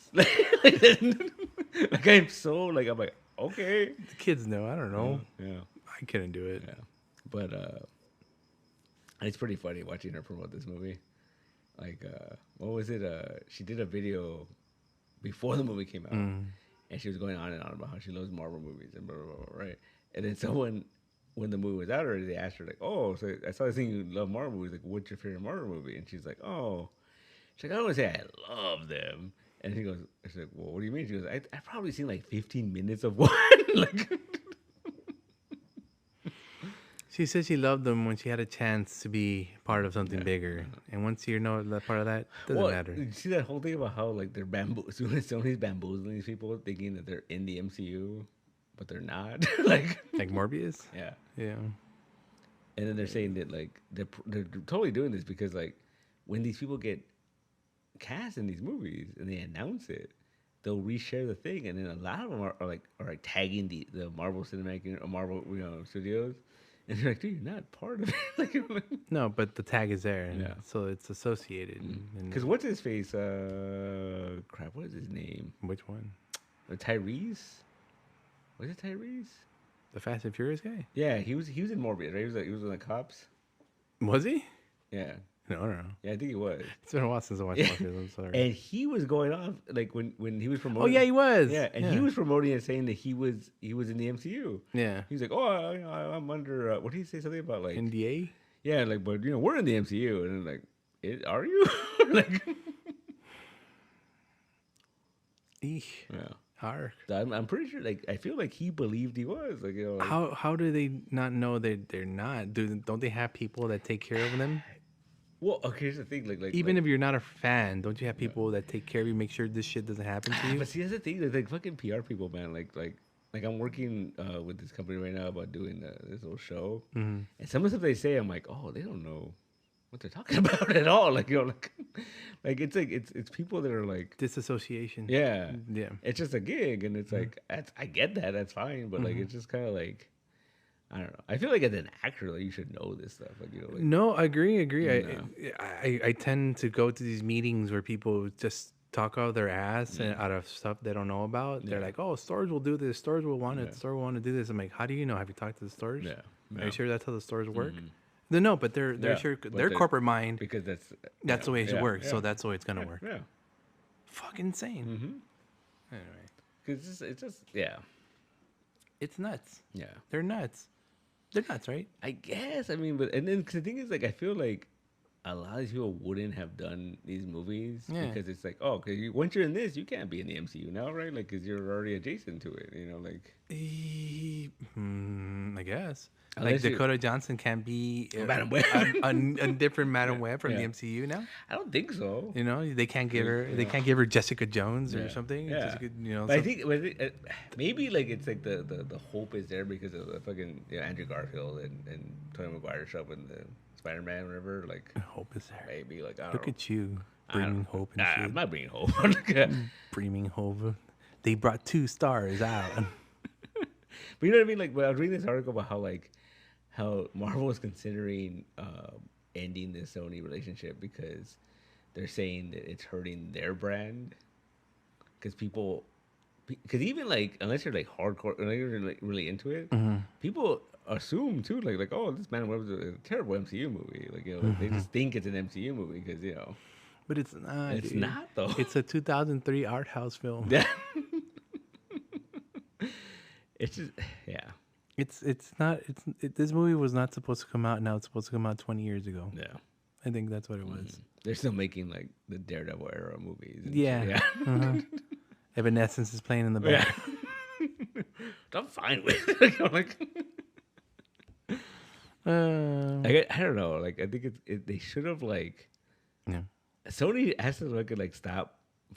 Like I'm so like I'm like, okay. The kids know. I don't know. Yeah. I couldn't do it. Yeah. But it's pretty funny watching her promote this movie. Like, what was it? She did a video before the movie came out, and she was going on and on about how she loves Marvel movies and blah, blah, blah, blah, right? And then someone, when the movie was out already, they asked her, like, oh, so I saw this thing, you love Marvel movies. Like, what's your favorite Marvel movie? And she's like, oh. She's like, I don't want to say I love them. And she goes, she's like, well, what do you mean? She goes, I've probably seen like 15 minutes of one. Like, She said she loved them when she had a chance to be part of something bigger. And once you know that part of that, doesn't matter. You see that whole thing about how like they're somebody's bamboozling these people thinking that they're in the MCU, but they're not. Like Morbius? yeah. Yeah. And then they're saying that like they're totally doing this because like when these people get cast in these movies and they announce it, they'll reshare the thing, and then a lot of them are like tagging the Marvel Cinematic or Marvel Studios, and they're like, dude, you're not part of it. Like, No, but the tag is there. And Yeah. so it's associated. And because what's his face? Crap, what is his name? which one? Tyrese. Was it Tyrese? The Fast and Furious guy? Yeah, he was in Morbius, right? He was one of the cops. Was he? Yeah, No, no. yeah, I think he was. It's been a while since I watched Yeah. Morbius. I'm sorry. And he was going off like when he was promoting. Oh, yeah, he was. Yeah, and he was promoting it, saying that he was in the MCU. Yeah. He was like, "Oh, I'm under." What did he say? Something about like, NDA? yeah, like, but we're in the MCU, and then, like, are you? Like, Eesh. yeah. Ark. I'm pretty sure. Like, I feel like he believed he was. Like, like, How do they not know that they're not? Don't they have people that take care of them? well, okay. Here's the thing. Like, Even if you're not a fan, don't you have people that take care of you, make sure this shit doesn't happen to you? but see, that's the thing. Like fucking PR people, man. Like I'm working with this company right now about doing this little show, and some of the stuff they say, I'm like, oh, they don't know what they're talking about at all. Like, like it's people that are like, Disassociation. yeah, Yeah. it's just a gig, and it's like I get that, that's fine, but like it's just kind of like, I don't know. I feel like as an actor, like, you should know this stuff. Like, like, No, I agree. No. I tend to go to these meetings where people just talk out of their ass and out of stuff they don't know about. They're like, "Oh, stores will do this. Stores will want it. Store will want to do this." I'm like, "How do you know? Have you talked to the stores? Are you sure that's how the stores work?" No, but they're sure their corporate mind, because that's the way it works. yeah. So that's the way it's gonna work. Yeah, Fucking insane. Anyway, because it's just it's nuts. yeah. They're nuts. They're nuts, right? I guess. I mean, but and then 'cause the thing is, like, I feel like a lot of these people wouldn't have done these movies because it's like, oh, because once you're in this, you can't be in the MCU now, right? Like, because you're already adjacent to it, you know, like. I guess. Unless like Dakota Johnson can be Madam Web. a different Madam Web from the MCU now. I don't think so. You know, they can't give her. They can't give her Jessica Jones or something. Yeah. Jessica, you know, But I think maybe like it's like the hope is there because of the fucking Andrew Garfield and Tobey Maguire show up in the Spider-Man, or whatever. Like, hope is there. maybe like I don't Look know. at you, bringing hope and I'm shit. not bringing hope. Bringing hope. They brought 2 stars out. But you know what I mean? Like, when I was reading this article about how Marvel was considering ending the Sony relationship because they're saying that it's hurting their brand. Because even like, unless you're like hardcore, unless you're like really into it, people assume too, like, oh, this Man Web is a terrible MCU movie. Like, you know, they just think it's an MCU movie because, you know. But it's not. It's not, though. It's a 2003 art house film. Yeah. It's just, yeah. It's not. This movie was not supposed to come out. Now it's supposed to come out 20 years ago. Yeah. I think that's what it was. They're still making like the Daredevil era movies. And Yeah. shit. Evanescence is playing in the back. Yeah. I'm fine with it. Like, I don't know. Like, I think they should have like. Yeah. Sony has to like stop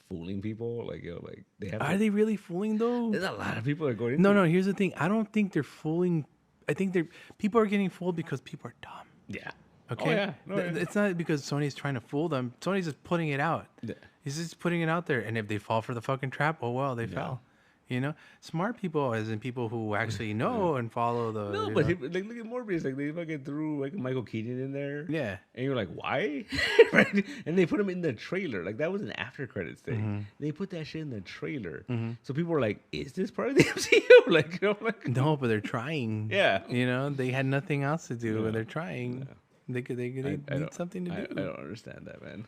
fooling people. Like, you know, like they have. Are they really fooling though? There's a lot of people that are going. Into No. Here's the thing. I don't think they're fooling. I think people are getting fooled because people are dumb. Yeah. Okay. Oh, yeah. No, yeah. It's not because Sony's trying to fool them. Sony's just putting it out. Yeah. He's just putting it out there, and if they fall for the fucking trap, oh well, they fell. You know, smart people, as in people who actually know and follow the. No, you but know. like, look at Morbius. Like, they fucking threw like Michael Keaton in there. Yeah. And you're like, why? Right? And they put him in the trailer. Like, that was an after credits thing. They put that shit in the trailer. So people were like, is this part of the MCU? Like, you know, like. No, but they're trying. Yeah. You know, they had nothing else to do, and they're trying. They need something to do. I don't understand that, man.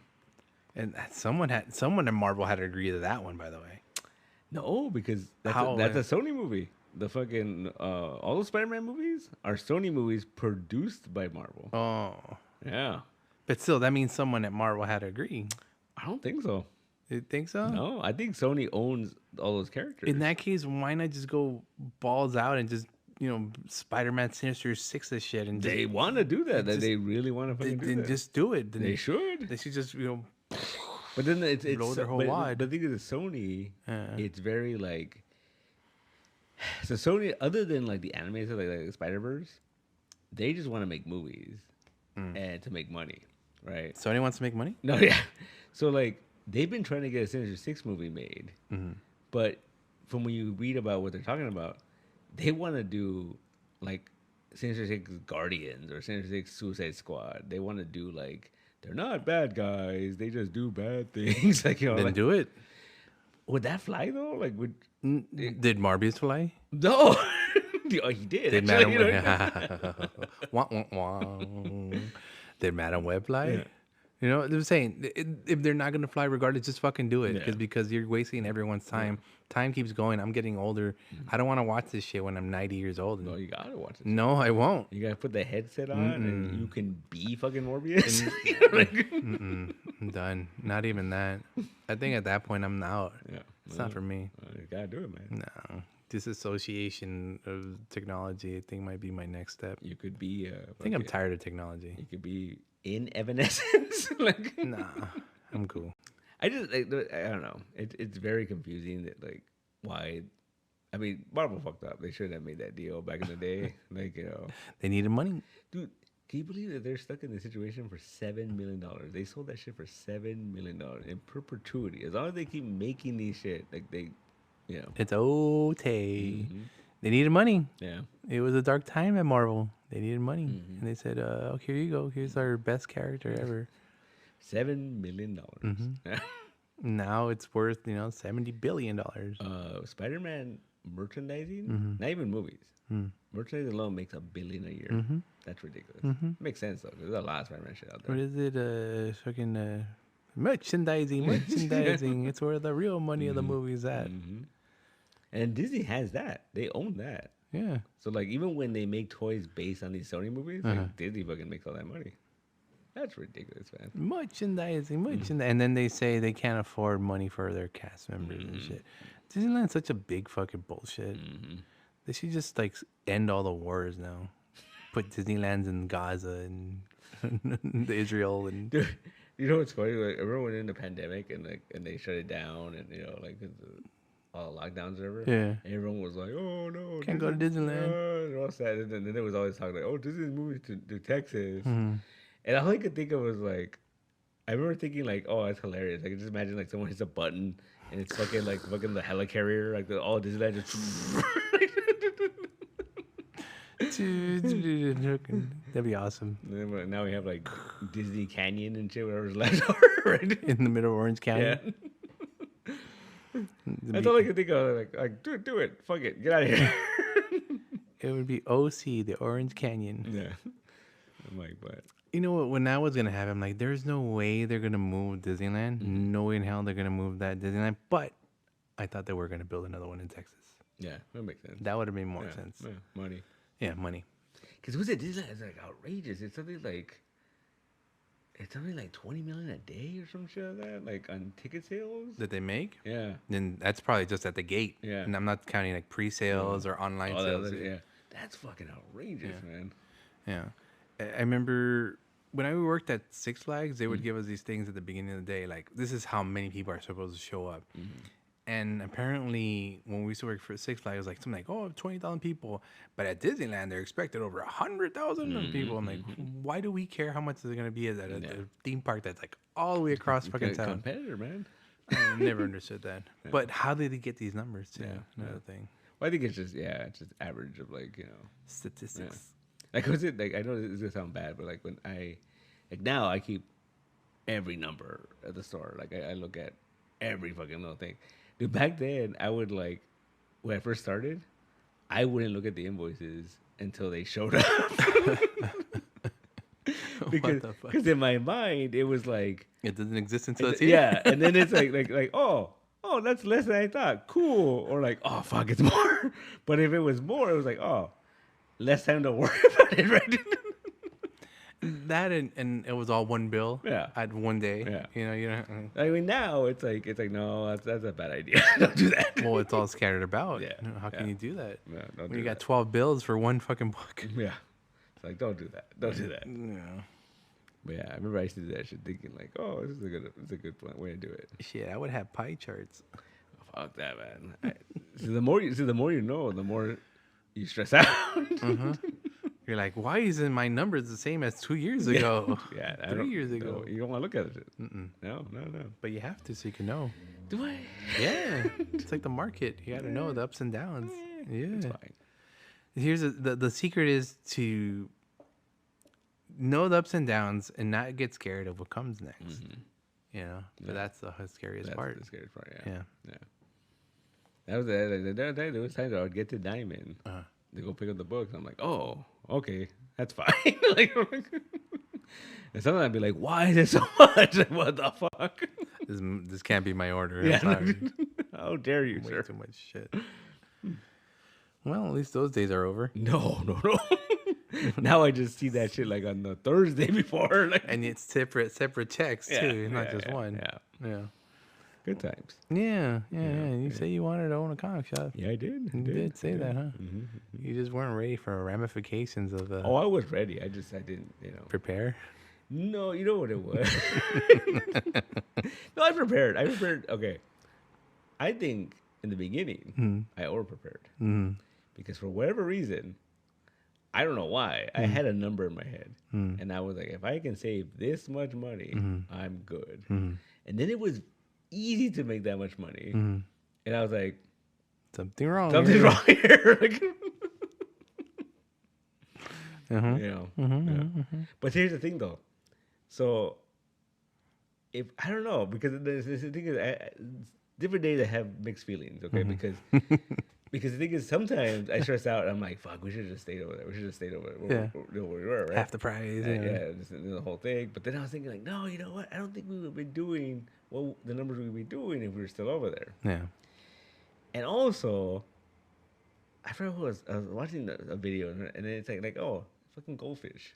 And someone in Marvel had to agree to that one, by the way. No, because that's a Sony movie. The fucking all those Spider-Man movies are Sony movies produced by Marvel. Oh. Yeah. But still, that means someone at Marvel had to agree. I don't think so. You think so? No, I think Sony owns all those characters. In that case, why not just go balls out and just, you know, Spider-Man Sinister 6 this shit? And they want to do that. They really want to fucking do then that. just do it. Then They should. They should just, you know, But then it's blow their whole wad. But the thing is, Sony, it's very like. So Sony, other than like the animated stuff, like Spider-Verse, they just want to make movies and to make money, right? Sony wants to make money? No, yeah. So like they've been trying to get a Sinister Six movie made, but from when you read about what they're talking about, they want to do like Sinister Six Guardians or Sinister Six Suicide Squad. They want to do like. They're not bad guys. They just do bad things. Like, you know, Then like, do it. would that fly though? Like, would Did Morbius fly? no? Oh, he did. Did actually, Madam Web? Wah, wah, wah. Did Madam Web fly? Yeah. You know, they're saying if they're not gonna fly, regardless, just fucking do it. Yeah. Because you're wasting everyone's time. Time keeps going. I'm getting older. I don't want to watch this shit when I'm 90 years old. No, you gotta watch it. No, I won't. You gotta put the headset on, and you can be fucking Morbius. I'm done. Not even that. I think at that point I'm out. Yeah, It's not for me. You gotta do it, man. No. Disassociation of technology, I think, might be my next step. You could be. I think I'm tired of technology. You could be in Evanescence. Like, Nah, I'm cool. I don't know. It's very confusing that like why. I mean, Marvel fucked up. They shouldn't have made that deal back in the day. Like, you know, They needed money. dude. Can you believe that they're stuck in this situation for $7 million? They sold that shit for $7 million in perpetuity. As long as they keep making these shit, like they, you know. It's okay. They needed money. Yeah. It was a dark time at Marvel. They needed money, and they said, "Oh, here you go. Here's our best character ever." $7 million. Now it's worth $70 billion. Spider-Man merchandising, not even movies. Merchandising alone makes $1 billion a year. That's ridiculous. Makes sense though. There's a lot of Spider-Man shit out there. What is it? Fucking merchandising. It's where the real money of the movie's at. And Disney has that. They own that. Yeah. So like even when they make toys based on these Sony movies, like Disney fucking makes all that money. That's ridiculous, man. Merchandising. And then they say they can't afford money for their cast members and shit. Disneyland's such a big fucking bullshit. They should just like end all the wars now. Put Disneylands in Gaza and Israel and. Dude, you know what's funny? Like everyone in the pandemic and they shut it down and like all the lockdowns or whatever. Yeah. Everyone was like, "Oh no, Can't go to Disneyland." And all sad. And then there was always talk like, "Oh, Disney's moving to Texas." And all I could think of was like, I remember thinking like, "Oh, that's hilarious!" I could just imagine like someone hits a button and it's fucking the helicarrier, like all Disneyland just. That'd be awesome. Now we have like Disney Canyon and shit, whatever's left over, right? In the middle of Orange County. Yeah. That's all I could think of. Like, do it. Fuck it. Get out of here. It would be OC, the Orange Canyon. Yeah. I'm like, but. You know what? When that was going to happen, I'm like, there's no way they're going to move Disneyland. No way in hell they're going to move that Disneyland. But I thought they were going to build another one in Texas. Yeah, that makes sense. That would have made more sense. Yeah, money. Yeah, money. Because what's it? Disneyland is like outrageous. It's something like 20 million a day or some shit like that, like on ticket sales That they make? Yeah. Then that's probably just at the gate. Yeah. And I'm not counting like pre-sales or online sales. Yeah. That's fucking outrageous, man. Yeah. I remember when I worked at Six Flags, they would give us these things at the beginning of the day. Like, this is how many people are supposed to show up. And apparently, when we used to work for Six Flags, it was like something like, oh, 20,000 people. But at Disneyland, they're expected over 100,000 people. I'm like, why do we care how much is it going to be at a theme park that's like all the way across fucking town? Competitor, man. I never understood that. Yeah. But how did they get these numbers, too? Another thing. Well, I think it's just average of like, statistics. Yeah. Like, was it like, I know this is going to sound bad, but like when now I keep every number at the store. Like, I look at every fucking little thing. Dude, back then, I would like, when I first started, I wouldn't look at the invoices until they showed up. Because in my mind, it was like... It doesn't exist until it's here. Yeah, and then it's like, oh, that's less than I thought. Cool. Or like, oh, fuck, it's more. But if it was more, it was like, oh, less time to worry about it, right? That and it was all one bill. Yeah. At one day. Yeah. You know. I mean, now it's like no, that's a bad idea. Don't do that. Well, it's all scattered about. Yeah. How can you do that? Yeah, when you got 12 bills for one fucking book. Yeah. It's like, don't do that. Don't do that. Yeah. But yeah, I remember I used to do that shit thinking like, oh, this is a good way to do it. Shit, I would have pie charts. Oh, fuck that, man. So the more you know, the more you stress out. You're like, why isn't my numbers the same as 2 years ago? Yeah, 3 years ago. No, you don't want to look at it. No. But you have to so you can know. Do I? Yeah. It's like the market. You got to know the ups and downs. Yeah. It's fine. Here's the secret is to know the ups and downs and not get scared of what comes next. But that's the scariest part. The scariest part, Yeah. That was it. There was times I would get to Diamond to go pick up the books. I'm like, oh, okay, that's fine. And sometimes I'd be like, why is it so much? Like, what the fuck? This can't be my order. Yeah. I'm sorry. How dare you, Way sir? too much shit. Well, at least those days are over. No. Now I just see that shit like on the Thursday before. Like, and it's separate checks too, not just one. Yeah. Good times. Yeah. You say you wanted to own a comic shop. Yeah, I did. You did say that, huh? You just weren't ready for ramifications of Oh, I was ready. I didn't, prepare. No, you know what it was. No, I prepared. Okay. I think in the beginning, I over prepared. Because for whatever reason, I don't know why. I had a number in my head, and I was like, if I can save this much money, I'm good. And then it was easy to make that much money, and I was like, Something wrong. something's wrong here. Like, But here's the thing, though. So, if I don't know, because the thing is, different days I have mixed feelings. Okay, because the thing is, sometimes I stress out. And I'm like, fuck, we should have just stayed over there. We should have stayed over there. Where we were, right? Half the price. Just the whole thing. But then I was thinking, like, no, you know what? I don't think we would have been doing the numbers we would be doing if we were still over there. Yeah. And also, I forgot who I was watching a video, and then it's like, oh, fucking goldfish.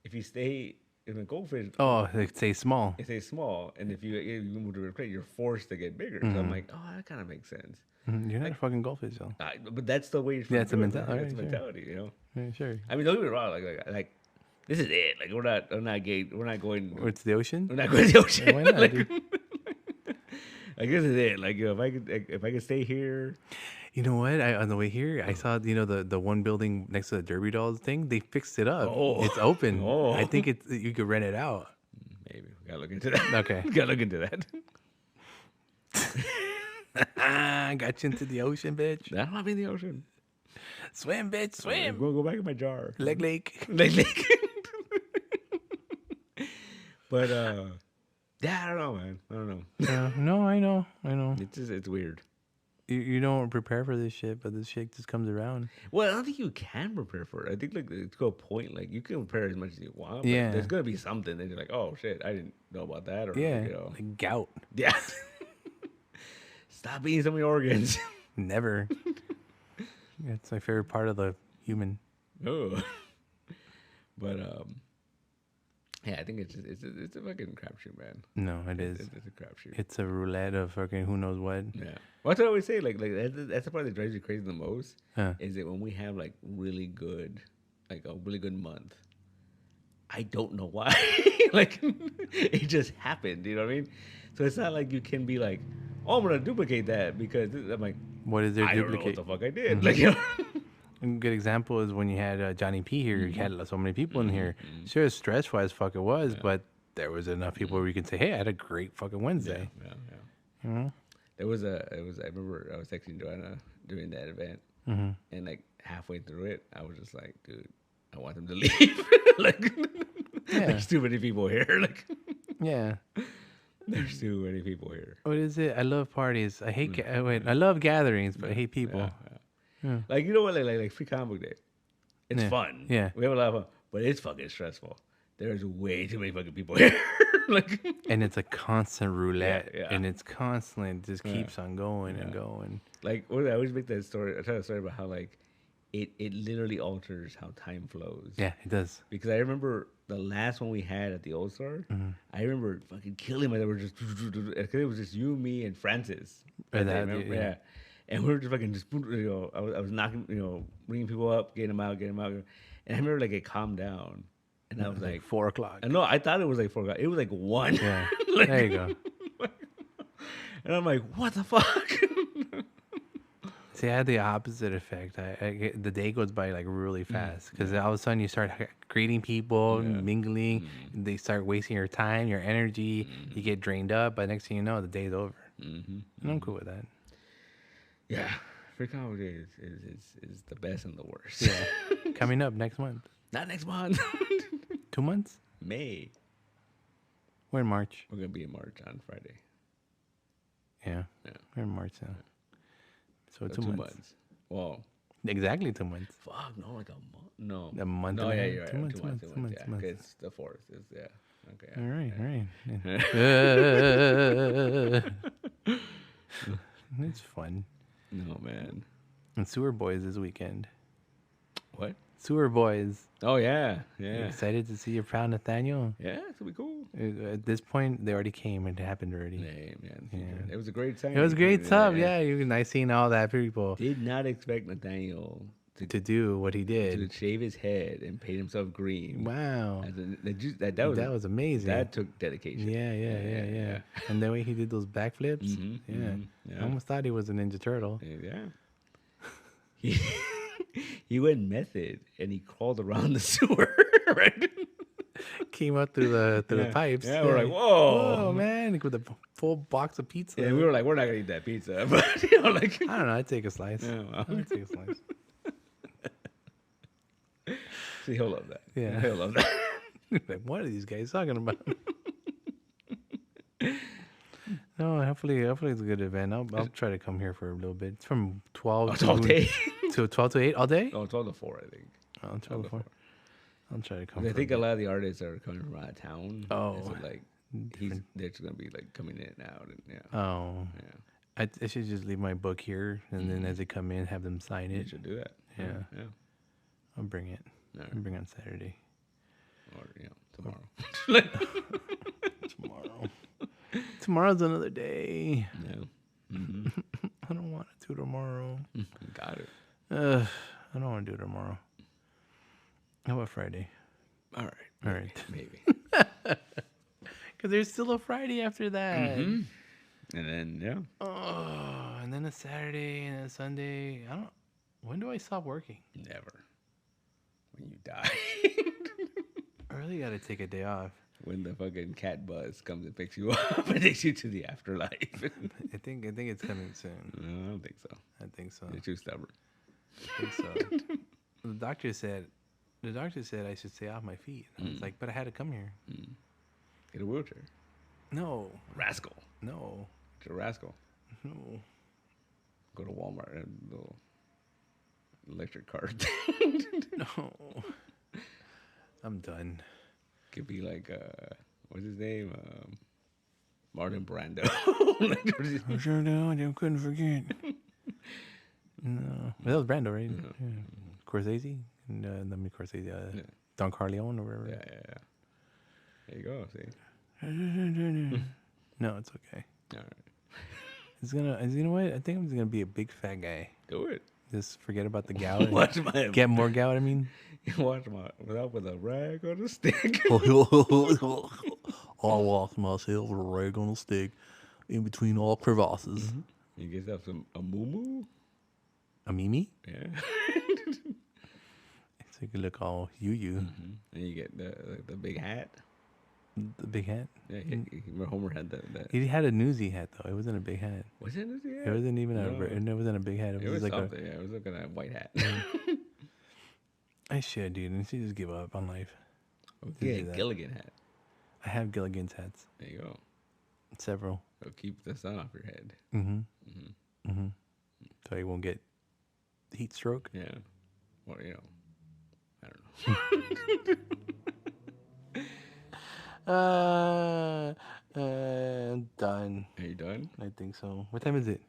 If you stay in a goldfish, they stay small. it stays small, and if you move to a plate, you're forced to get bigger. So I'm like, oh, that kind of makes sense. You're not a fucking goldfish, though. But that's the way. Yeah, it's a mentality. It's a mentality, you know. Yeah, sure. I mean, don't get me wrong. Like, this is it. Like, we're not going. Or it's the ocean. We're not going to the ocean. Why not, like, dude? like, this is it. Like, if I could stay here. You know what? On the way here, I saw the one building next to the Derby Dolls thing. They fixed it up. Oh. It's open. Oh. I think you could rent it out. Maybe we gotta look into that. Okay. We gotta look into that. Got you into the ocean, bitch. I don't want to be in the ocean. Swim, bitch, swim. I'm gonna go back in my jar. Lake. Like. But yeah, I don't know, man. I don't know. No, I know. It's weird. You don't prepare for this shit, but this shit just comes around. Well, I don't think you can prepare for it. I think, like, to a point, like, you can prepare as much as you want. But Yeah. there's gonna be something that you're like, oh shit, I didn't know about that. Or Yeah, you know. like gout. Yeah. Stop eating so many organs. Never. It's my favorite part of the human. Oh. But yeah, I think it's a fucking crapshoot, man. No, it is. It's a crapshoot. It's a roulette of fucking who knows what. Yeah. Well, that's what I always say. Like that's the part that drives you crazy the most. Huh. Is that when we have like really good, like a really good month. I don't know why. Like it just happened. You know what I mean? So it's not like you can be like, oh, I'm gonna duplicate that because I'm like, What is there I duplicate? don't know what the fuck I did. Like, you know? A good example is when you had Johnny P here. You had so many people in here. Sure, stressful as fuck it was, but there was enough people where you can say, "Hey, I had a great fucking Wednesday." Yeah. You know? I remember I was texting Joanna during that event, and like halfway through it, I was just like, dude, I want them to leave. Like, there's too many people here. Like, Yeah. there's too many people here. What is it? I love parties. I hate. I love gatherings, but I hate people. Yeah. Like, you know what? Like Free Comic Book Day. It's fun. Yeah. We have a lot of fun, but it's fucking stressful. There's way too many fucking people here. Like, And it's a constant roulette, Yeah. and it's constantly it just keeps on going and going. like, I always make that story. I tell a story about how like it literally alters how time flows. Yeah, it does. Because I remember the last one we had at the Old Star. I remember fucking killing myself. We were just because it was just you, me, and Francis. Or I that, remember, yeah. And we were just fucking just I was knocking, bringing people up, getting them out. And I remember like it calmed down, and I was like 4 o'clock. I know I thought it was like 4 o'clock. It was like 1. Yeah. Like, There you go. And I'm like, what the fuck? See, I had the opposite effect. The day goes by like really fast because all of a sudden you start greeting people, mingling. They start wasting your time, your energy. You get drained up, but next thing you know, the day's over. And I'm cool with that. Yeah, Free Comic Book Day is the best and the worst. Yeah. Coming up next month. Not next month. 2 months? May. We're in March. We're gonna be in March on Friday. Yeah. We're in March now. So 2 months. 2 months. Well, Exactly 2 months. fuck no, like a month. No, A month No, and a yeah, half. you're right. 2 months, 2 months. 2 months, Yeah, 2 months. it's the 4th. Is okay. All right. It's fun. No, man. And Sewer Boys this weekend. What? Sewer Boys. Oh yeah, You yeah, excited to see your pal Nathaniel? yeah. It's gonna be cool. At this point, they already came. It happened already. Hey, man. Yeah. It was a great time. It was great stuff. Yeah, nice seeing all that people Did not expect Nathaniel to do what he to did. shave his head and paint himself green. Wow. That was amazing. That took dedication. Yeah. And the way he did those backflips. I almost thought he was a Ninja Turtle. Yeah. He He went method and he crawled around the sewer, right? Came out through the pipes. Yeah, we're like, whoa. Whoa, man! Like with a full box of pizza. And we were like, we're not gonna eat that pizza, but you know, like, I don't know. I'd take a slice. yeah, well. I'd take a slice. See, he'll love that. Yeah. He'll love that. Like, what are these guys talking about? No, hopefully it's a good event. I'll try to come here for a little bit. It's from 12 12 to 8. to 12 to 8 all day? Oh, 12 to 4, I think. Oh, 12 to 4. I'll try to come. I think a lot of the artists are coming from out of town. Oh. And so like they're just gonna be like coming in and out and yeah. Oh. Yeah. I should just leave my book here, and then as they come in, have them sign You it. should do that. Yeah. Yeah. I'll bring it. All right. I'll bring it on Saturday. Or tomorrow. Tomorrow. Tomorrow's another day. No. I don't want to do tomorrow. Got it. I don't want to do tomorrow. How about Friday? All right. All right. Maybe. Because there's still a Friday after that. And then yeah. Oh, and then a Saturday and a Sunday. When do I stop working? Never. When you die. I really got to take a day off. When the fucking cat buzz comes and picks you up and takes you to the afterlife. I think it's coming soon. No, I don't think so. I think so. You're too stubborn. I think so. The doctor said I should stay off my feet. I was like, but I had to come here. Get a wheelchair. No. Rascal. No. Get a rascal. No. Go to Walmart and a little electric cart. No. I'm done. Could be like what's his name? Martin Brando. I sure do. I couldn't forget. No. That was Brando, right? Yeah. Scorsese? Scorsese. Don Corleone or whatever. Yeah. There you go. See. No, it's okay. All right. You know what? I think I'm just gonna be a big fat guy. Do it. Just forget about the gout. Watch my. Get more gout. I mean. Watch my. Without with a rag on a stick. I'll wash myself with a rag on a stick in between all crevasses. Mm-hmm. You get yourself a moo. A Mimi? Yeah. So you can look all you. Mm-hmm. And you get the big hat. The big hat? Yeah, Homer had that. He had a newsy hat, though. It wasn't a big hat. Was it newsy hat? It wasn't even No. it wasn't a big hat. It was like something. Yeah, it was looking at a white hat. I should, dude. I should just give up on life. Yeah, Gilligan hat. I have Gilligan's hats. There you go. Several. It'll keep the sun off your head. So you won't get heat stroke. Yeah. Well, I don't know. Done. Are you done? I think so. What time is it?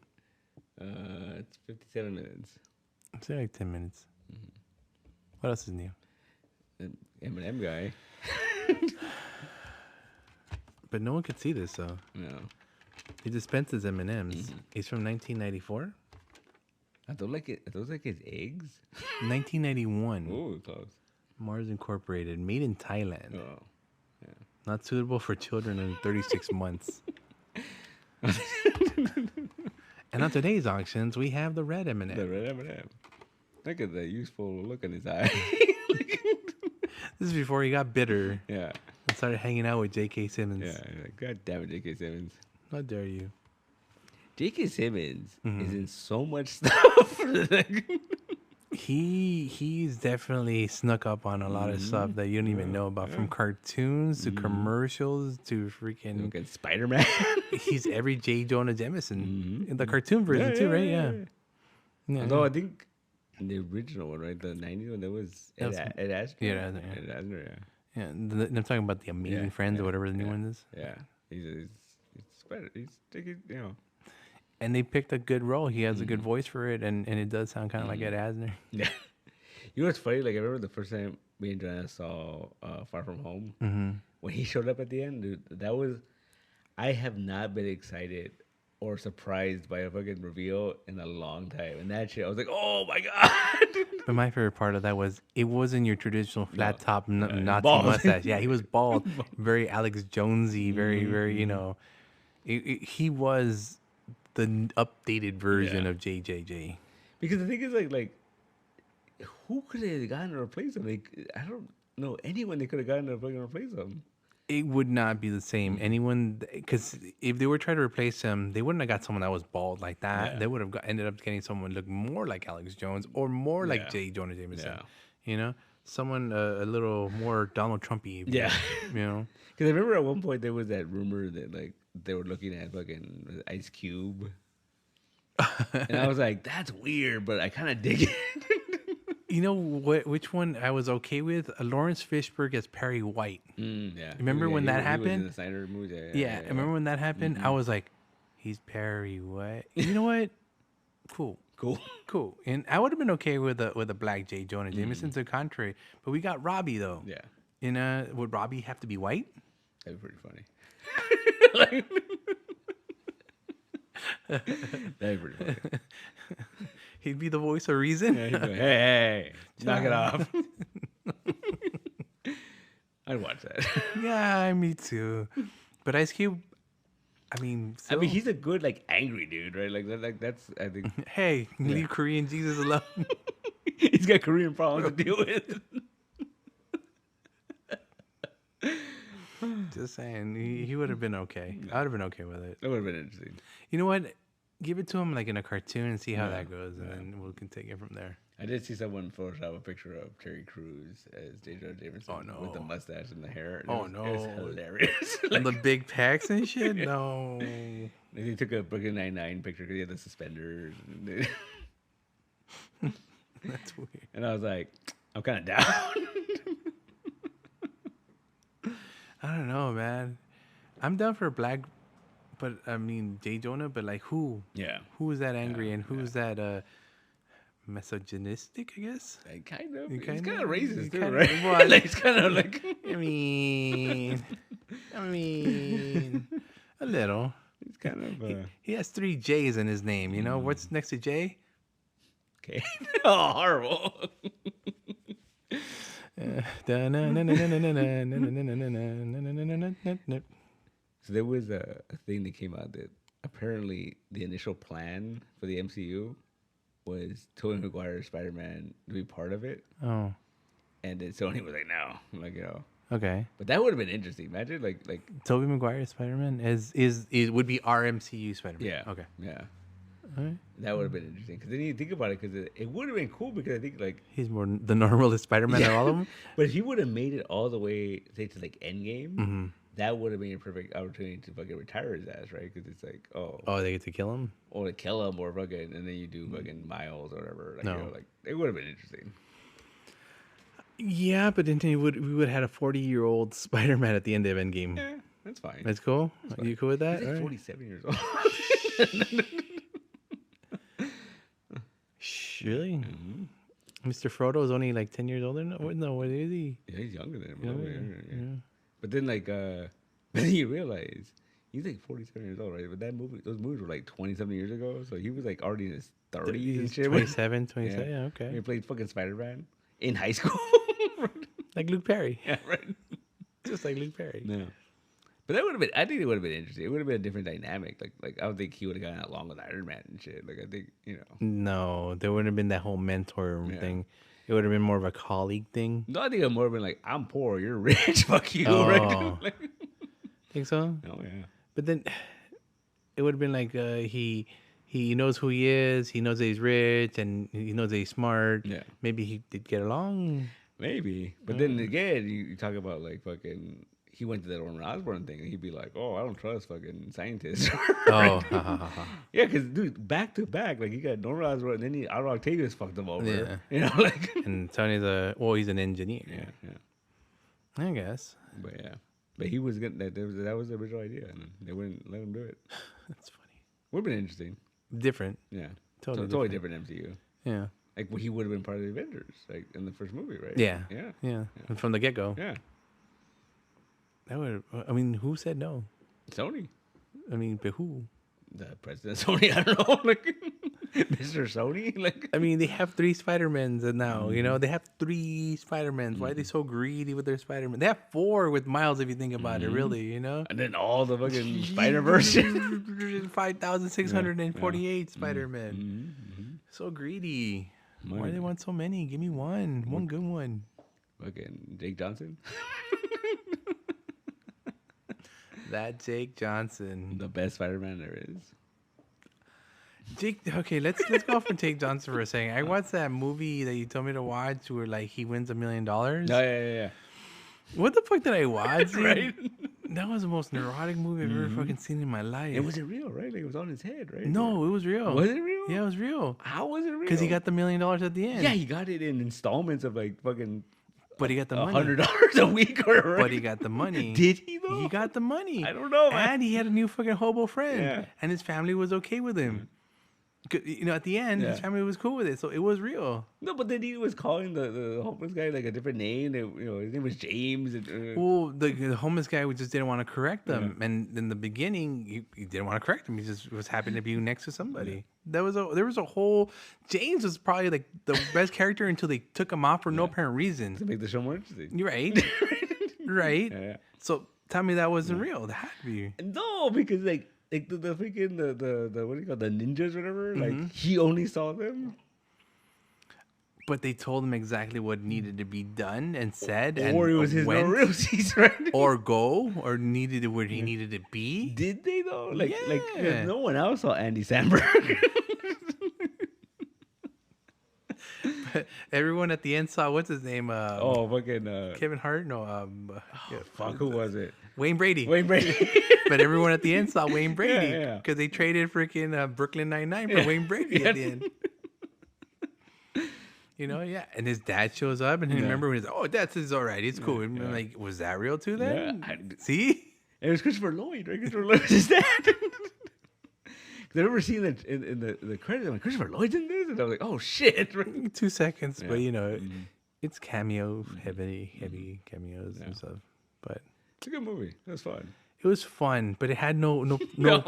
It's 57 minutes. It's like 10 minutes. What else is new? The M&M guy. But no one could see this, so. No. He dispenses M&Ms. He's from 1994? Are those like his eggs? 1991. Ooh, close. Mars Incorporated. Made in Thailand. Oh. Yeah. Not suitable for children under 36 months. And on today's auctions, we have the red M&M. The red M&M. Look at the useful look in his eye. This is before he got bitter Yeah. and started hanging out with J.K. Simmons. Yeah. Like, God damn it, J.K. Simmons. How dare you? J.K. Simmons is in so much stuff. He's definitely snuck up on a lot of stuff that you don't even know about, from cartoons to commercials to freaking. Look at Spider-Man. He's every J. Jonah Jameson in the cartoon version too, right? Yeah. Although I think in the original one, right, the 90s one, there was Ed Asner. Yeah, Ed Asner, yeah. Yeah, I'm talking about the Amazing Friends or whatever the new one is. Yeah, he's better. He's taking, And they picked a good role. He has a good voice for it, and it does sound kind of like Ed Asner. Yeah. You know what's funny? Like, I remember the first time me and Joanna saw Far From Home. When he showed up at the end, dude, that was... I have not been excited or surprised by a fucking reveal in a long time. And that shit, I was like, oh my God. But my favorite part of that was it wasn't your traditional flat top Nazi bald. mustache. Yeah, he was bald. Very Alex Jonesy, very, he was the updated version of JJJ. Because the thing is, like who could have gotten to replace him? Like, I don't know anyone they could have gotten to fucking replace him. It would not be the same. Anyone, because if they were trying to replace him, they wouldn't have got someone that was bald like that. Yeah. They would have ended up getting someone look more like Alex Jones or more like Yeah. J. Jonah Jameson. Yeah. You know, someone a little more Donald Trumpy. Yeah. You know, Because I remember at one point there was that rumor that like they were looking at fucking Ice Cube, and I was like, that's weird, but I kind of dig it. you know what? Which one I was okay with? Lawrence Fishburne as Perry White. Yeah. Remember when that He was happened? in the Snyder movie. Yeah, I remember when that happened. I was like, he's Perry White. You know what? Cool. And I would have been okay with a black J. Jonah Jameson to the contrary, but we got Robbie though. Yeah. And would Robbie have to be white? That'd be pretty funny. That'd be pretty funny. He'd be the voice of reason. Yeah, he'd be like, hey, knock it off. I'd watch that. Yeah, me too. But Ice Cube, I mean, he's a good like angry dude, right? Like that's I think hey, leave Korean Jesus alone. he's got Korean problems to deal with. Just saying, he would have been okay. I would have been okay with it. That would have been interesting. You know what? Give it to him like in a cartoon and see how that goes, and then we can take it from there. I did see someone Photoshop a picture of Terry Crews as J. Jonah Jameson with the mustache and the hair. And it was hilarious. And the big pecs and shit? No. They took a Brooklyn Nine-Nine picture because he had the suspenders. And That's weird. And I was like, I'm kind of down. I don't know, man. I'm down for black, but I mean J. Jonah, but like who? Yeah. Who is that angry and who's that misogynistic, I guess? Kind of. He's He's kind of racist too, kinda- right? well, Like, he's kind of like... I mean, a little. He's kind of... He has 3 J's in his name, you know? What's next to J? Okay. Oh, horrible. So there was a thing that came out that apparently the initial plan for the MCU was Tobey Maguire's Spider-Man to be part of it. Oh, And then Sony was like, no. Like, okay. But that would have been interesting. Imagine, like... Tobey Maguire Spider-Man is would be our MCU Spider-Man. Yeah. Okay. Yeah. All right. That would have been interesting. Because then you think about it, because it would have been cool because I think, like... He's more the normalest Spider-Man of all of them. But if he would have made it all the way, say, to, like, Endgame, Mm-hmm. that would have been a perfect opportunity to fucking retire his ass, right? Because it's like, Oh, they get to kill him? or to kill him, or fucking, and then you do fucking Miles or whatever. Like, No. like, it would have been interesting. Yeah, but then we would have had a 40-year-old Spider-Man at the end of Endgame. Yeah, that's fine. That's cool. Are you cool with that? He's All like right. 47 years old. Really? Mr. Frodo is only like 10 years older? No, what is he? Yeah, he's younger than him. Younger, Yeah. But then, like, then you realize he's like 47 years old, right? But those movies were like 20-something years ago. So he was like already in his 30s and shit. 27, yeah, okay. He played fucking Spider-Man in high school. Like Luke Perry. Yeah, right. Just like Luke Perry. No. But that would have been, I think it would have been interesting. It would have been a different dynamic. Like I don't think he would have gotten along with Iron Man and shit. Like, I think, No, there wouldn't have been that whole mentor thing. It would have been more of a colleague thing. No, I think it would more been like, I'm poor, you're rich, fuck you, Oh. right? Like, Think so? oh, yeah. But then it would have been like he knows who he is. He knows that he's rich and he knows that he's smart. Yeah. Maybe he did get along. Maybe. But then again, you talk about like fucking, he went to that Norman Osborn thing and he'd be like, oh, I don't trust fucking scientists. Oh, Yeah, because dude, back to back, like you got Norman Osborn and then Otto Octavius fucked him over. Yeah. You know, like. And Tony's he's an engineer. Yeah. I guess. But yeah. But he was good. That was the original idea, and they wouldn't let him do it. That's funny. Would have been interesting. Different. Yeah. Totally different MCU. Yeah. Like, he would have been part of the Avengers, like, in the first movie, right? Yeah. Yeah. Yeah. And from the get-go. Yeah. That would. I mean, who said no? Sony. I mean, but who? The president of Sony, I don't know. Like, Mr. Sony? Like, I mean, they have 3 Spider-Mans now, you know? They have 3 Spider-Mans. Why are they so greedy with their Spider-Man? They have 4 with Miles, if you think about it, really, you know? and then all the fucking Spider-Verse. 5,648 Spider-Man. So greedy. Why do they want so many? Give me one. One good one. Fucking Jake Johnson. That Jake Johnson. The best Spider-Man there is. Jake, okay, let's go from Jake Johnson for a second. I watched that movie that you told me to watch where like he wins $1 million. Oh, yeah. What the fuck did I watch? Dude? Right? That was the most neurotic movie I've ever fucking seen in my life. It wasn't real, right? Like it was on his head, right? No, it was real. Was it real? Yeah, it was real. How was it real? Because he got the $1 million at the end. Yeah, he got it in installments of like fucking. But he got the money. $100 a week, or right? But he got the money. Did he though? He got the money. I don't know, man. And he had a new fucking hobo friend. Yeah. And his family was okay with him. You know, at the end, his family was cool with it, so it was real. No, but then he was calling the homeless guy like a different name. His name was James. Well, the homeless guy just didn't want to correct them, and in the beginning, he didn't want to correct him. He just was happy to be next to somebody. There was a whole. James was probably like the best character until they took him off for no apparent reason. To make the show more interesting. You're right, right. Yeah. So tell me that wasn't real. That had to be. No, because like the freaking the what do you call the ninjas or whatever? Like he only saw them. But they told him exactly what needed to be done and said, Or and it was his went, no real season, right? or go, or needed where he needed to be. Did they though? Like Yeah. no one else saw Andy Samberg. Everyone at the end saw what's his name? Fucking Kevin Hart? No, fuck, who was it? Wayne Brady. Wayne Brady. But everyone at the end saw Wayne Brady Yeah. because they traded freaking Brooklyn Nine-Nine for Wayne Brady at the end. You know, yeah. And his dad shows up, and he remember when he's that's all right. It's cool. And I'm like, was that real too then? Yeah, See? It was Christopher Lloyd, right? Christopher Lloyd was his dad. I remember seeing that in the credits. I'm like, Christopher Lloyd's in this? And I was like, oh shit. Right? 2 seconds, but you know, it's cameo, heavy cameos and stuff. But It's a good movie. It was fun. it was fun, but it had no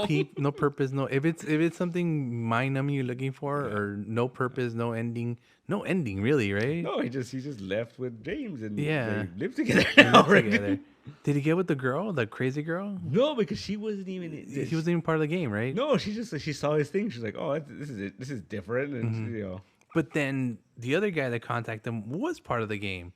peep, no purpose, no. If it's something mind numbing you're looking for, or no purpose, no ending really, right? No, he just left with James and Yeah. they lived together They now, lived right? together. Did he get with the girl, the crazy girl? No, because she wasn't even. He wasn't even part of the game, right? No, she saw his thing. She's like, oh, this is it. This is different, and you know. But then the other guy that contacted him was part of the game.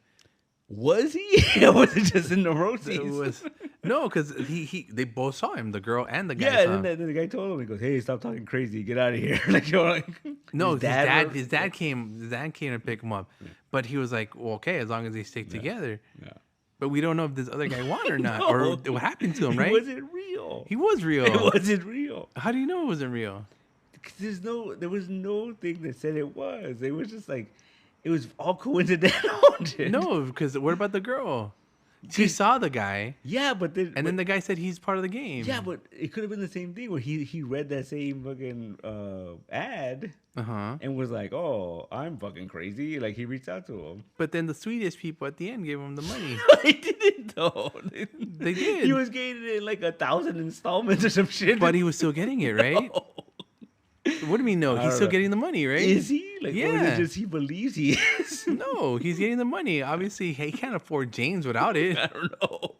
Was he? Or was it just in the roses? It was no, because they both saw him, the girl and the guy. Yeah, saw and then the guy told him, he goes, "Hey, stop talking crazy. Get out of here." Like, you know, like no, his dad came to pick him up, but he was like, well, okay, as long as they stick together. Yeah. But we don't know if this other guy won or not, or what happened to him, right? It wasn't real. He was real. It wasn't real. How do you know it wasn't real? Because there was no thing that said it was. It was just like, it was all coincidental. Dude. No, because what about the girl? She saw the guy, Yeah, but then and then the guy said he's part of the game. yeah, but it could have been the same thing where he read that same fucking ad and was like, "Oh, I'm fucking crazy." Like he reached out to him. But then the Swedish people at the end gave him the money. They didn't though. They did. He was getting it in like 1,000 installments or some shit. But he was still getting it, right? No. What do you mean no? He's still know. getting the money, right? Is he? Like, or is Yeah. it just he believes he is? No, he's getting the money. Obviously, he can't afford James without it. I don't know.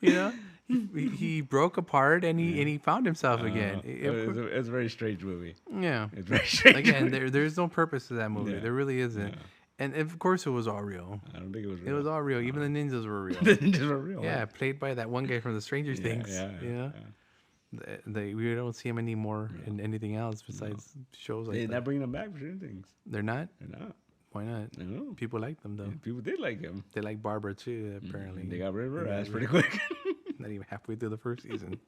You know, he broke apart and he found himself again. It's a very strange movie. Yeah. It's very strange. Again, movie. there's no purpose to that movie. Yeah. There really isn't. Yeah. And of course, it was all real. I don't think it was It real. was all real. Even the ninjas were real. The ninjas were real. Yeah, right? played by that one guy from the Stranger Things. Yeah, you know, we don't see him anymore in anything else besides shows like They're that. not bringing them back for certain things. They're not. They're not. Why not? I know. People like them though. People did like him. They like Barbara too. Apparently, They got rid of her Yeah, ass yeah. pretty quick. Not even halfway through the first season.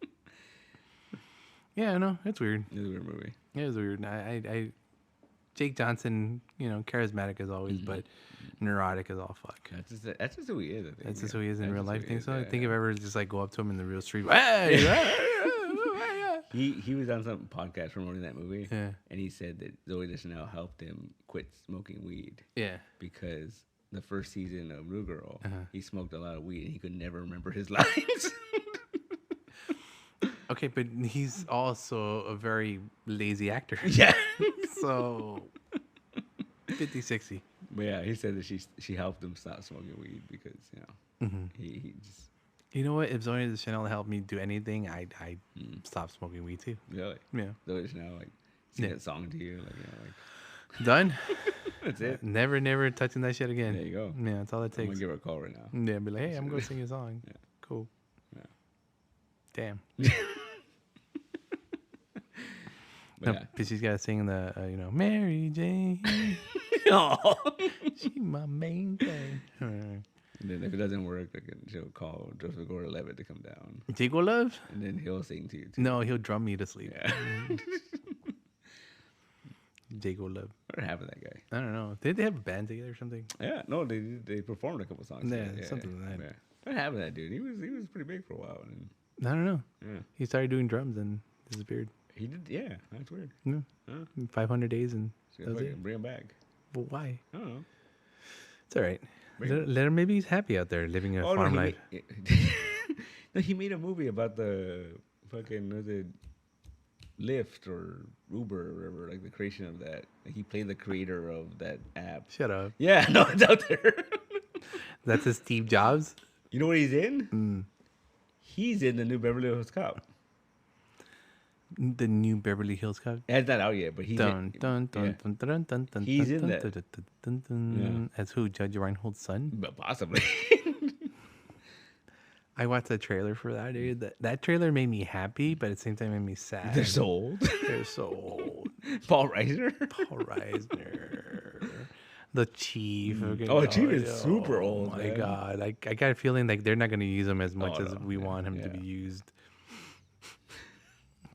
Yeah, I know. It's weird. It was a weird movie. It was weird. I Jake Johnson, you know, charismatic as always, but neurotic as all fuck. That's just who he is. I think. That's just who he is in That's real just who life. he Think is, so? I yeah, think yeah. if I ever just like go up to him in the real street, hey, He was on some podcast promoting that movie, Yeah. and he said that Zoe Deschanel helped him quit smoking weed yeah. because the first season of New Girl, Uh-huh. he smoked a lot of weed and he could never remember his lines. Okay, but he's also a very lazy actor. Yeah. So 50-60. But yeah, he said that she helped him stop smoking weed because, you know, he just, You know what? If Zoe Deschanel helped me do anything, I'd stop smoking weed too. really, Yeah. Zoe Deschanel, like, sing Yeah. that song to you, like, you know, like, Done. That's it. Never touching that shit again. There you go. Yeah, that's all it I'm gonna takes. give her a call right now. Yeah, be like, hey, I'm gonna sing a song. Yeah. Cool. Yeah. Damn. But No, yeah. but she's got to sing the, Mary Jane. Oh. She my main thing. And then if it doesn't work, she'll call Joseph Gordon-Levitt to come down, Jago Love? and then he'll sing to you too. No, he'll drum me to sleep. Yeah. Jago Love. What happened to that guy? I don't know. Did they have a band together or something? Yeah. No, they performed a couple songs. Yeah, together. something like that. Yeah. What happened to that dude? He was pretty big for a while, and I don't know. yeah, He started doing drums and disappeared. he did. Yeah, that's weird. Yeah. Huh? 500 days and So that was it. bring him back. But why? I don't know. It's all right. Bring Let him, maybe he's happy out there living a farm no, life. No, he made a movie about the fucking was it Lyft or Uber or whatever, like the creation of that. Like he played the creator of that app. Shut up. Yeah, no, it's out there. That's a Steve Jobs? You know what he's in? Mm. He's in the new Beverly Hills Cop. The new Beverly Hills Cop? It's not out yet, but he's Dun, in. dun, dun, Yeah. dun, dun, dun, dun, He's dun, in dun, that. dun, dun, dun, dun. As who? Judge Reinhold's son? But possibly. I watched the trailer for that, dude. That trailer made me happy, but at the same time made me sad. They're so old. They're so old. Paul Reiser. Paul Reisner. The Chief. Oh, Chief is super old, Oh, my man. God. I got a feeling like they're not going to use him as much Oh, as no. we Yeah, want him to yeah. be used.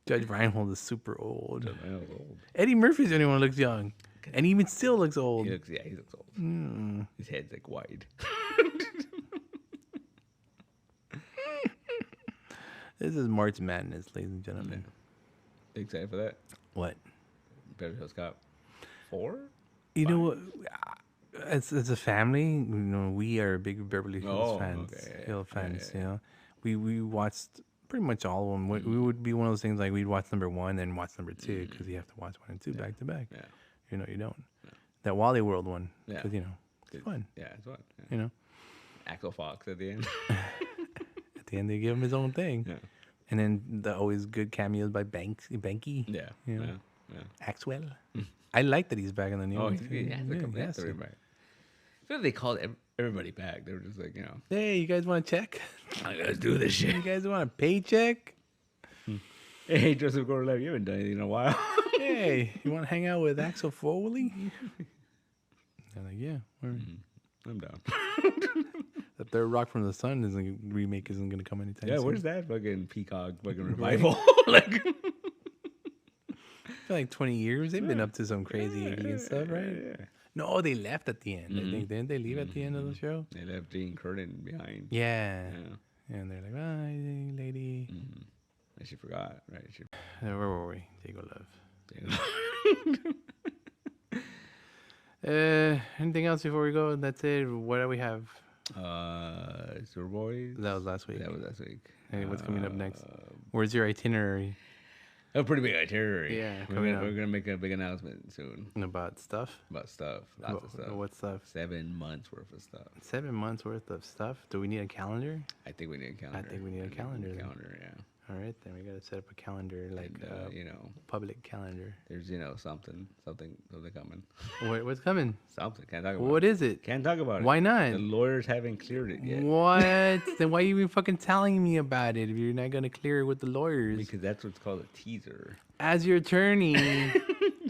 Judge Reinhold is super old. Reinhold's old. Eddie Murphy's the only one who looks young. And even still looks old. He looks old. Mm. His head's like wide. This is March Madness, ladies and gentlemen. Excited for that? What? Beverly Hills Cop 4? You know what? As a family, we are big Beverly Hills Oh, fans. okay, yeah, Hill fans, yeah, yeah. We watched pretty much all of them. We would be one of those things like we'd watch number 1 and watch number 2 because you have to watch 1 and 2 back to back. Yeah. You don't. That Wally World one, Yeah. because it's fun. Yeah, it's fun. Yeah. You know, Axel Fox at the end. at the end they give him his own thing, Yeah. and then the always good cameos by Banky, Yeah. You know? Yeah. Axwell. I like that he's back in the new Oh, one. he has to come he back. has to. I feel like they called everybody back. They were just like, Hey, you guys want a check? let's do this You shit. guys want a paycheck? Hey, Joseph Gordon-Levitt, you haven't done anything in a while. Hey, you want to hang out with Axel Foley? They're like, yeah. I'm down. The third Rock from the Sun remake isn't going to come anytime Yeah, soon. where's that fucking Peacock fucking revival? I feel like 20 years. They've been up to some crazy alien stuff, right? Yeah. No, they left at the end. I think didn't they leave at the end of the show? They left Dean Curtin behind. Yeah. Yeah. And they're like, bye, lady. And she forgot, right? She... Where were we? Jago Love. Damn. Anything else before we go? That's it. What do we have? Super Boys. That was last week. That was last week. Hey, what's coming up next? Where's your itinerary A pretty big itinerary. Yeah, we're coming gonna, up. we're gonna make a big announcement soon about stuff? about stuff. Lots of stuff. What stuff? 7 months worth of stuff. 7 months worth of stuff. Do we need a calendar? I think we need a calendar. think we need a calendar then. Calendar, yeah. All right, then we got to set up a calendar, like And, public calendar. there's something coming. What's coming? Something. Can't talk about What it. is it? Can't talk about it. Why not? The lawyers haven't cleared it yet. What? Then why are you even fucking telling me about it if you're not gonna clear it with the lawyers? Because that's what's called a teaser. As your attorney,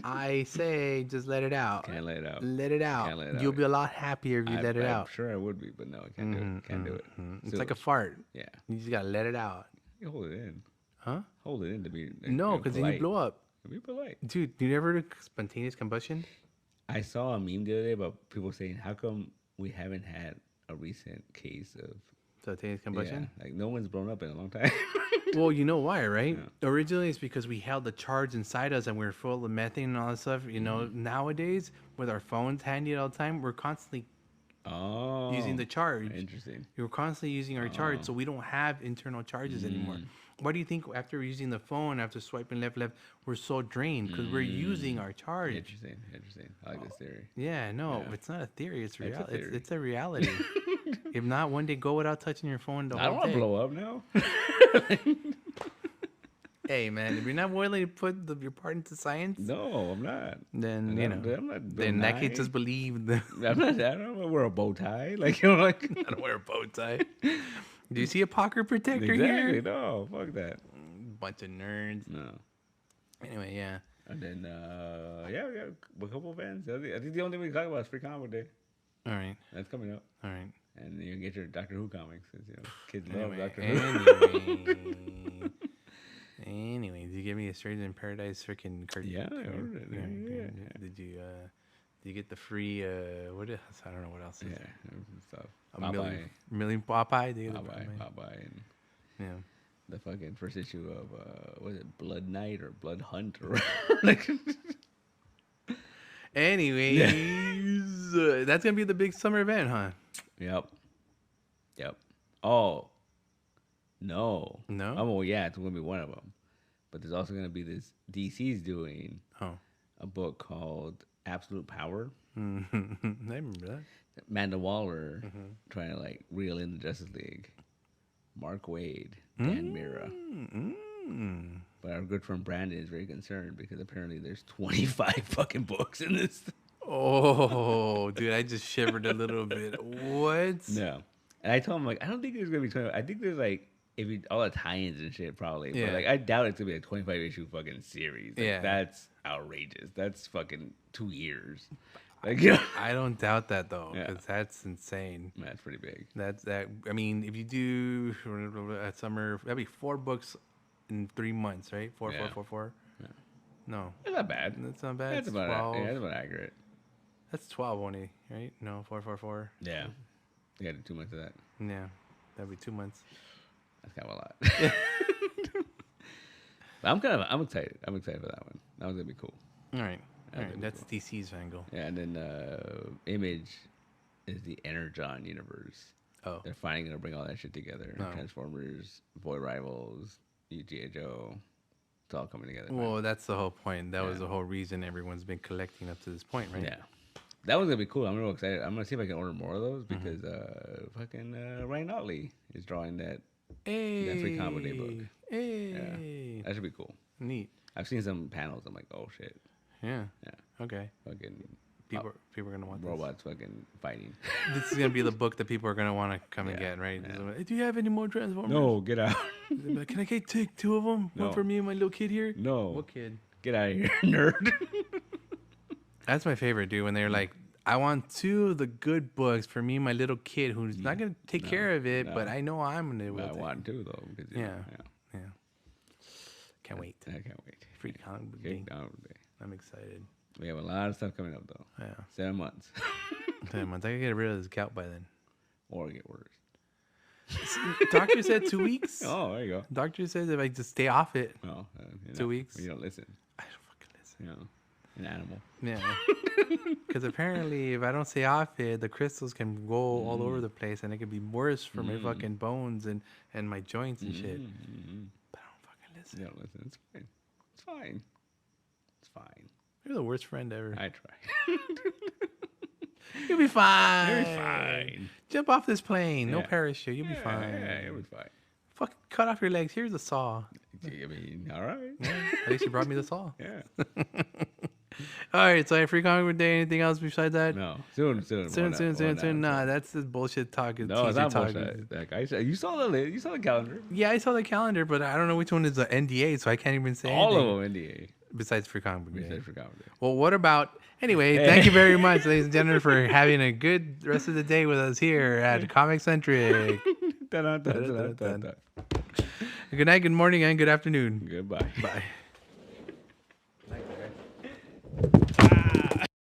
I say just let it out. Can't let it out. Let it out. Can't let it You'll out. be a lot happier if you let it I'm out. sure I would be, but no, I can't do it. Can't do it. It's like a fart. Yeah. You just gotta let it out. You hold it in. Huh? Hold it in to be No, because then you polite. blow up. Be polite. Dude, you never heard of spontaneous combustion? I saw a meme the other day about people saying, "How come we haven't had a recent case of Spontaneous combustion? Yeah, like no one's blown up in a long time." Well, you know why, right? Originally, it's because we held the charge inside us and we were full of methane and all that stuff. You know, nowadays, with our phones handy at all the time, we're constantly using the charge. Interesting. We're constantly using our charge, so we don't have internal charges anymore. Why do you think after using the phone, after swiping left, we're so drained? Because we're using our charge. Interesting. I like this theory. Yeah, no, it's not a theory. It's a reality. theory. It's a reality. If not, one day go without touching your phone the I don't whole want day. to blow up now. Hey, man, if you're not willing to put your part into science, No, I'm not. then I'm not Bill then that kid Nye. just believe the. I'm not. I don't wear a bow tie. Like you know, like I don't wear a bow tie. Do you see a pocket protector exactly. here? No, fuck that. Bunch of nerds. No. Anyway, yeah. And then yeah, we got a couple events. I think the only thing we can talk about is Free Comic Day. All right. That's coming up. All right. And you can get your Doctor Who comics. 'Cause, you know, kids love Anyway, Doctor Who. anyway, did you give me a Stranger in Paradise freaking cartoon? Yeah, I ordered it. Yeah. Did you get the free what else? I don't know what else is Yeah, there. stuff. A Popeye. million Popeye. Popeye, and Yeah. the fucking first issue of was it Blood Knight or Blood Hunt or like. Anyways, that's gonna be the big summer event, huh? Yep. Oh, no. No? Oh, well, yeah, it's gonna be one of them. But there's also gonna be this DC's doing a book called Absolute Power. I remember that. Amanda Waller trying to like reel in the Justice League. Mark Waid, Dan Mira. But our good friend Brandon is very concerned because apparently there's 25 fucking books in this. Oh, dude, I just shivered a little bit. What? No. And I told him, like, I don't think there's going to be 25. I think there's, like, all the tie-ins and shit, probably. Yeah. But, like, I doubt it's going to be a 25-issue fucking series. Like, Yeah. That's outrageous. That's fucking 2 years. Like, you know? I don't doubt that, though, Yeah. because that's insane. That's pretty big. I mean, if you do a summer, that'd be 4 books in 3 months, right? Four. Yeah. No, It's not bad. that's not bad. That's It's about 12. that's about accurate. That's 12 only, right? No, 4. Yeah. You got to do 2 months of that. Yeah, that'd be 2 months. That's kind of a lot. But I'm excited. I'm excited for that one. That one's going to be cool. All right. That'd be That's DC's angle. Yeah, and then Image is the Energon universe. Oh. They're finally going to bring all that shit together. Oh. Transformers, Boy Rivals, G.I. Joe. It's all coming together. Well, that's the whole point. That was Yeah. the whole reason everyone's been collecting up to this point, right? Yeah. That one's going to be cool. I'm real excited. I'm going to see if I can order more of those because Ryan Otley is drawing that Free Comic Day book. Hey. That should be cool. Neat. I've seen some panels. I'm like, oh, shit. Yeah. Yeah. Okay. Fucking People are gonna want robots fucking fighting. this. This is gonna be the book that people are gonna want to come and Yeah, get, right? yeah. Do you have any more Transformers? No, get out. Like, can I take 2 of them? No. One for me and my little kid here. No. What kid? Get out of here, nerd. That's my favorite, dude. When they're like, I want 2 of the good books for me and my little kid who's not gonna take care of it, but I know I'm gonna. I want to though. Because, Yeah. Can't wait. I can't wait. Free comic book Okay, day. down today. I'm excited. We have a lot of stuff coming up though. Yeah. 7 months. Damn, I think I get rid of this gout by then. Or get worse. Doctor said 2 weeks. Oh, there you go. Doctor says if I just stay off it, Well, 2 weeks. You don't listen. I don't fucking listen. You know, an animal. Yeah. Because apparently, if I don't stay off it, the crystals can go all over the place, and it could be worse for my fucking bones and my joints and shit. But I don't fucking listen. You don't listen. It's fine. It's fine. It's fine. You're the worst friend ever. I try. You'll be fine. You're fine. Jump off this plane. No Yeah. parachute. You'll be fine. Yeah, you'll be fine. Fuck, cut off your legs. Here's a saw. I mean, all right. Yeah, at least you brought me the saw. Yeah. All right, so I free comic book day. Anything else besides that? No. Soon. Nah, that's the bullshit talk. No, it's teaser not talk. bullshit. Like you saw the list. You saw the calendar. Yeah, I saw the calendar, but I don't know which one is the NDA, so I can't even say All anything. of them NDA. Besides free comic book We day. said for calendar. Well, what about... Anyway, thank you very much, ladies and gentlemen, for having a good rest of the day with us here at ComiCentric. Good night, good morning, and good afternoon. Goodbye. Bye.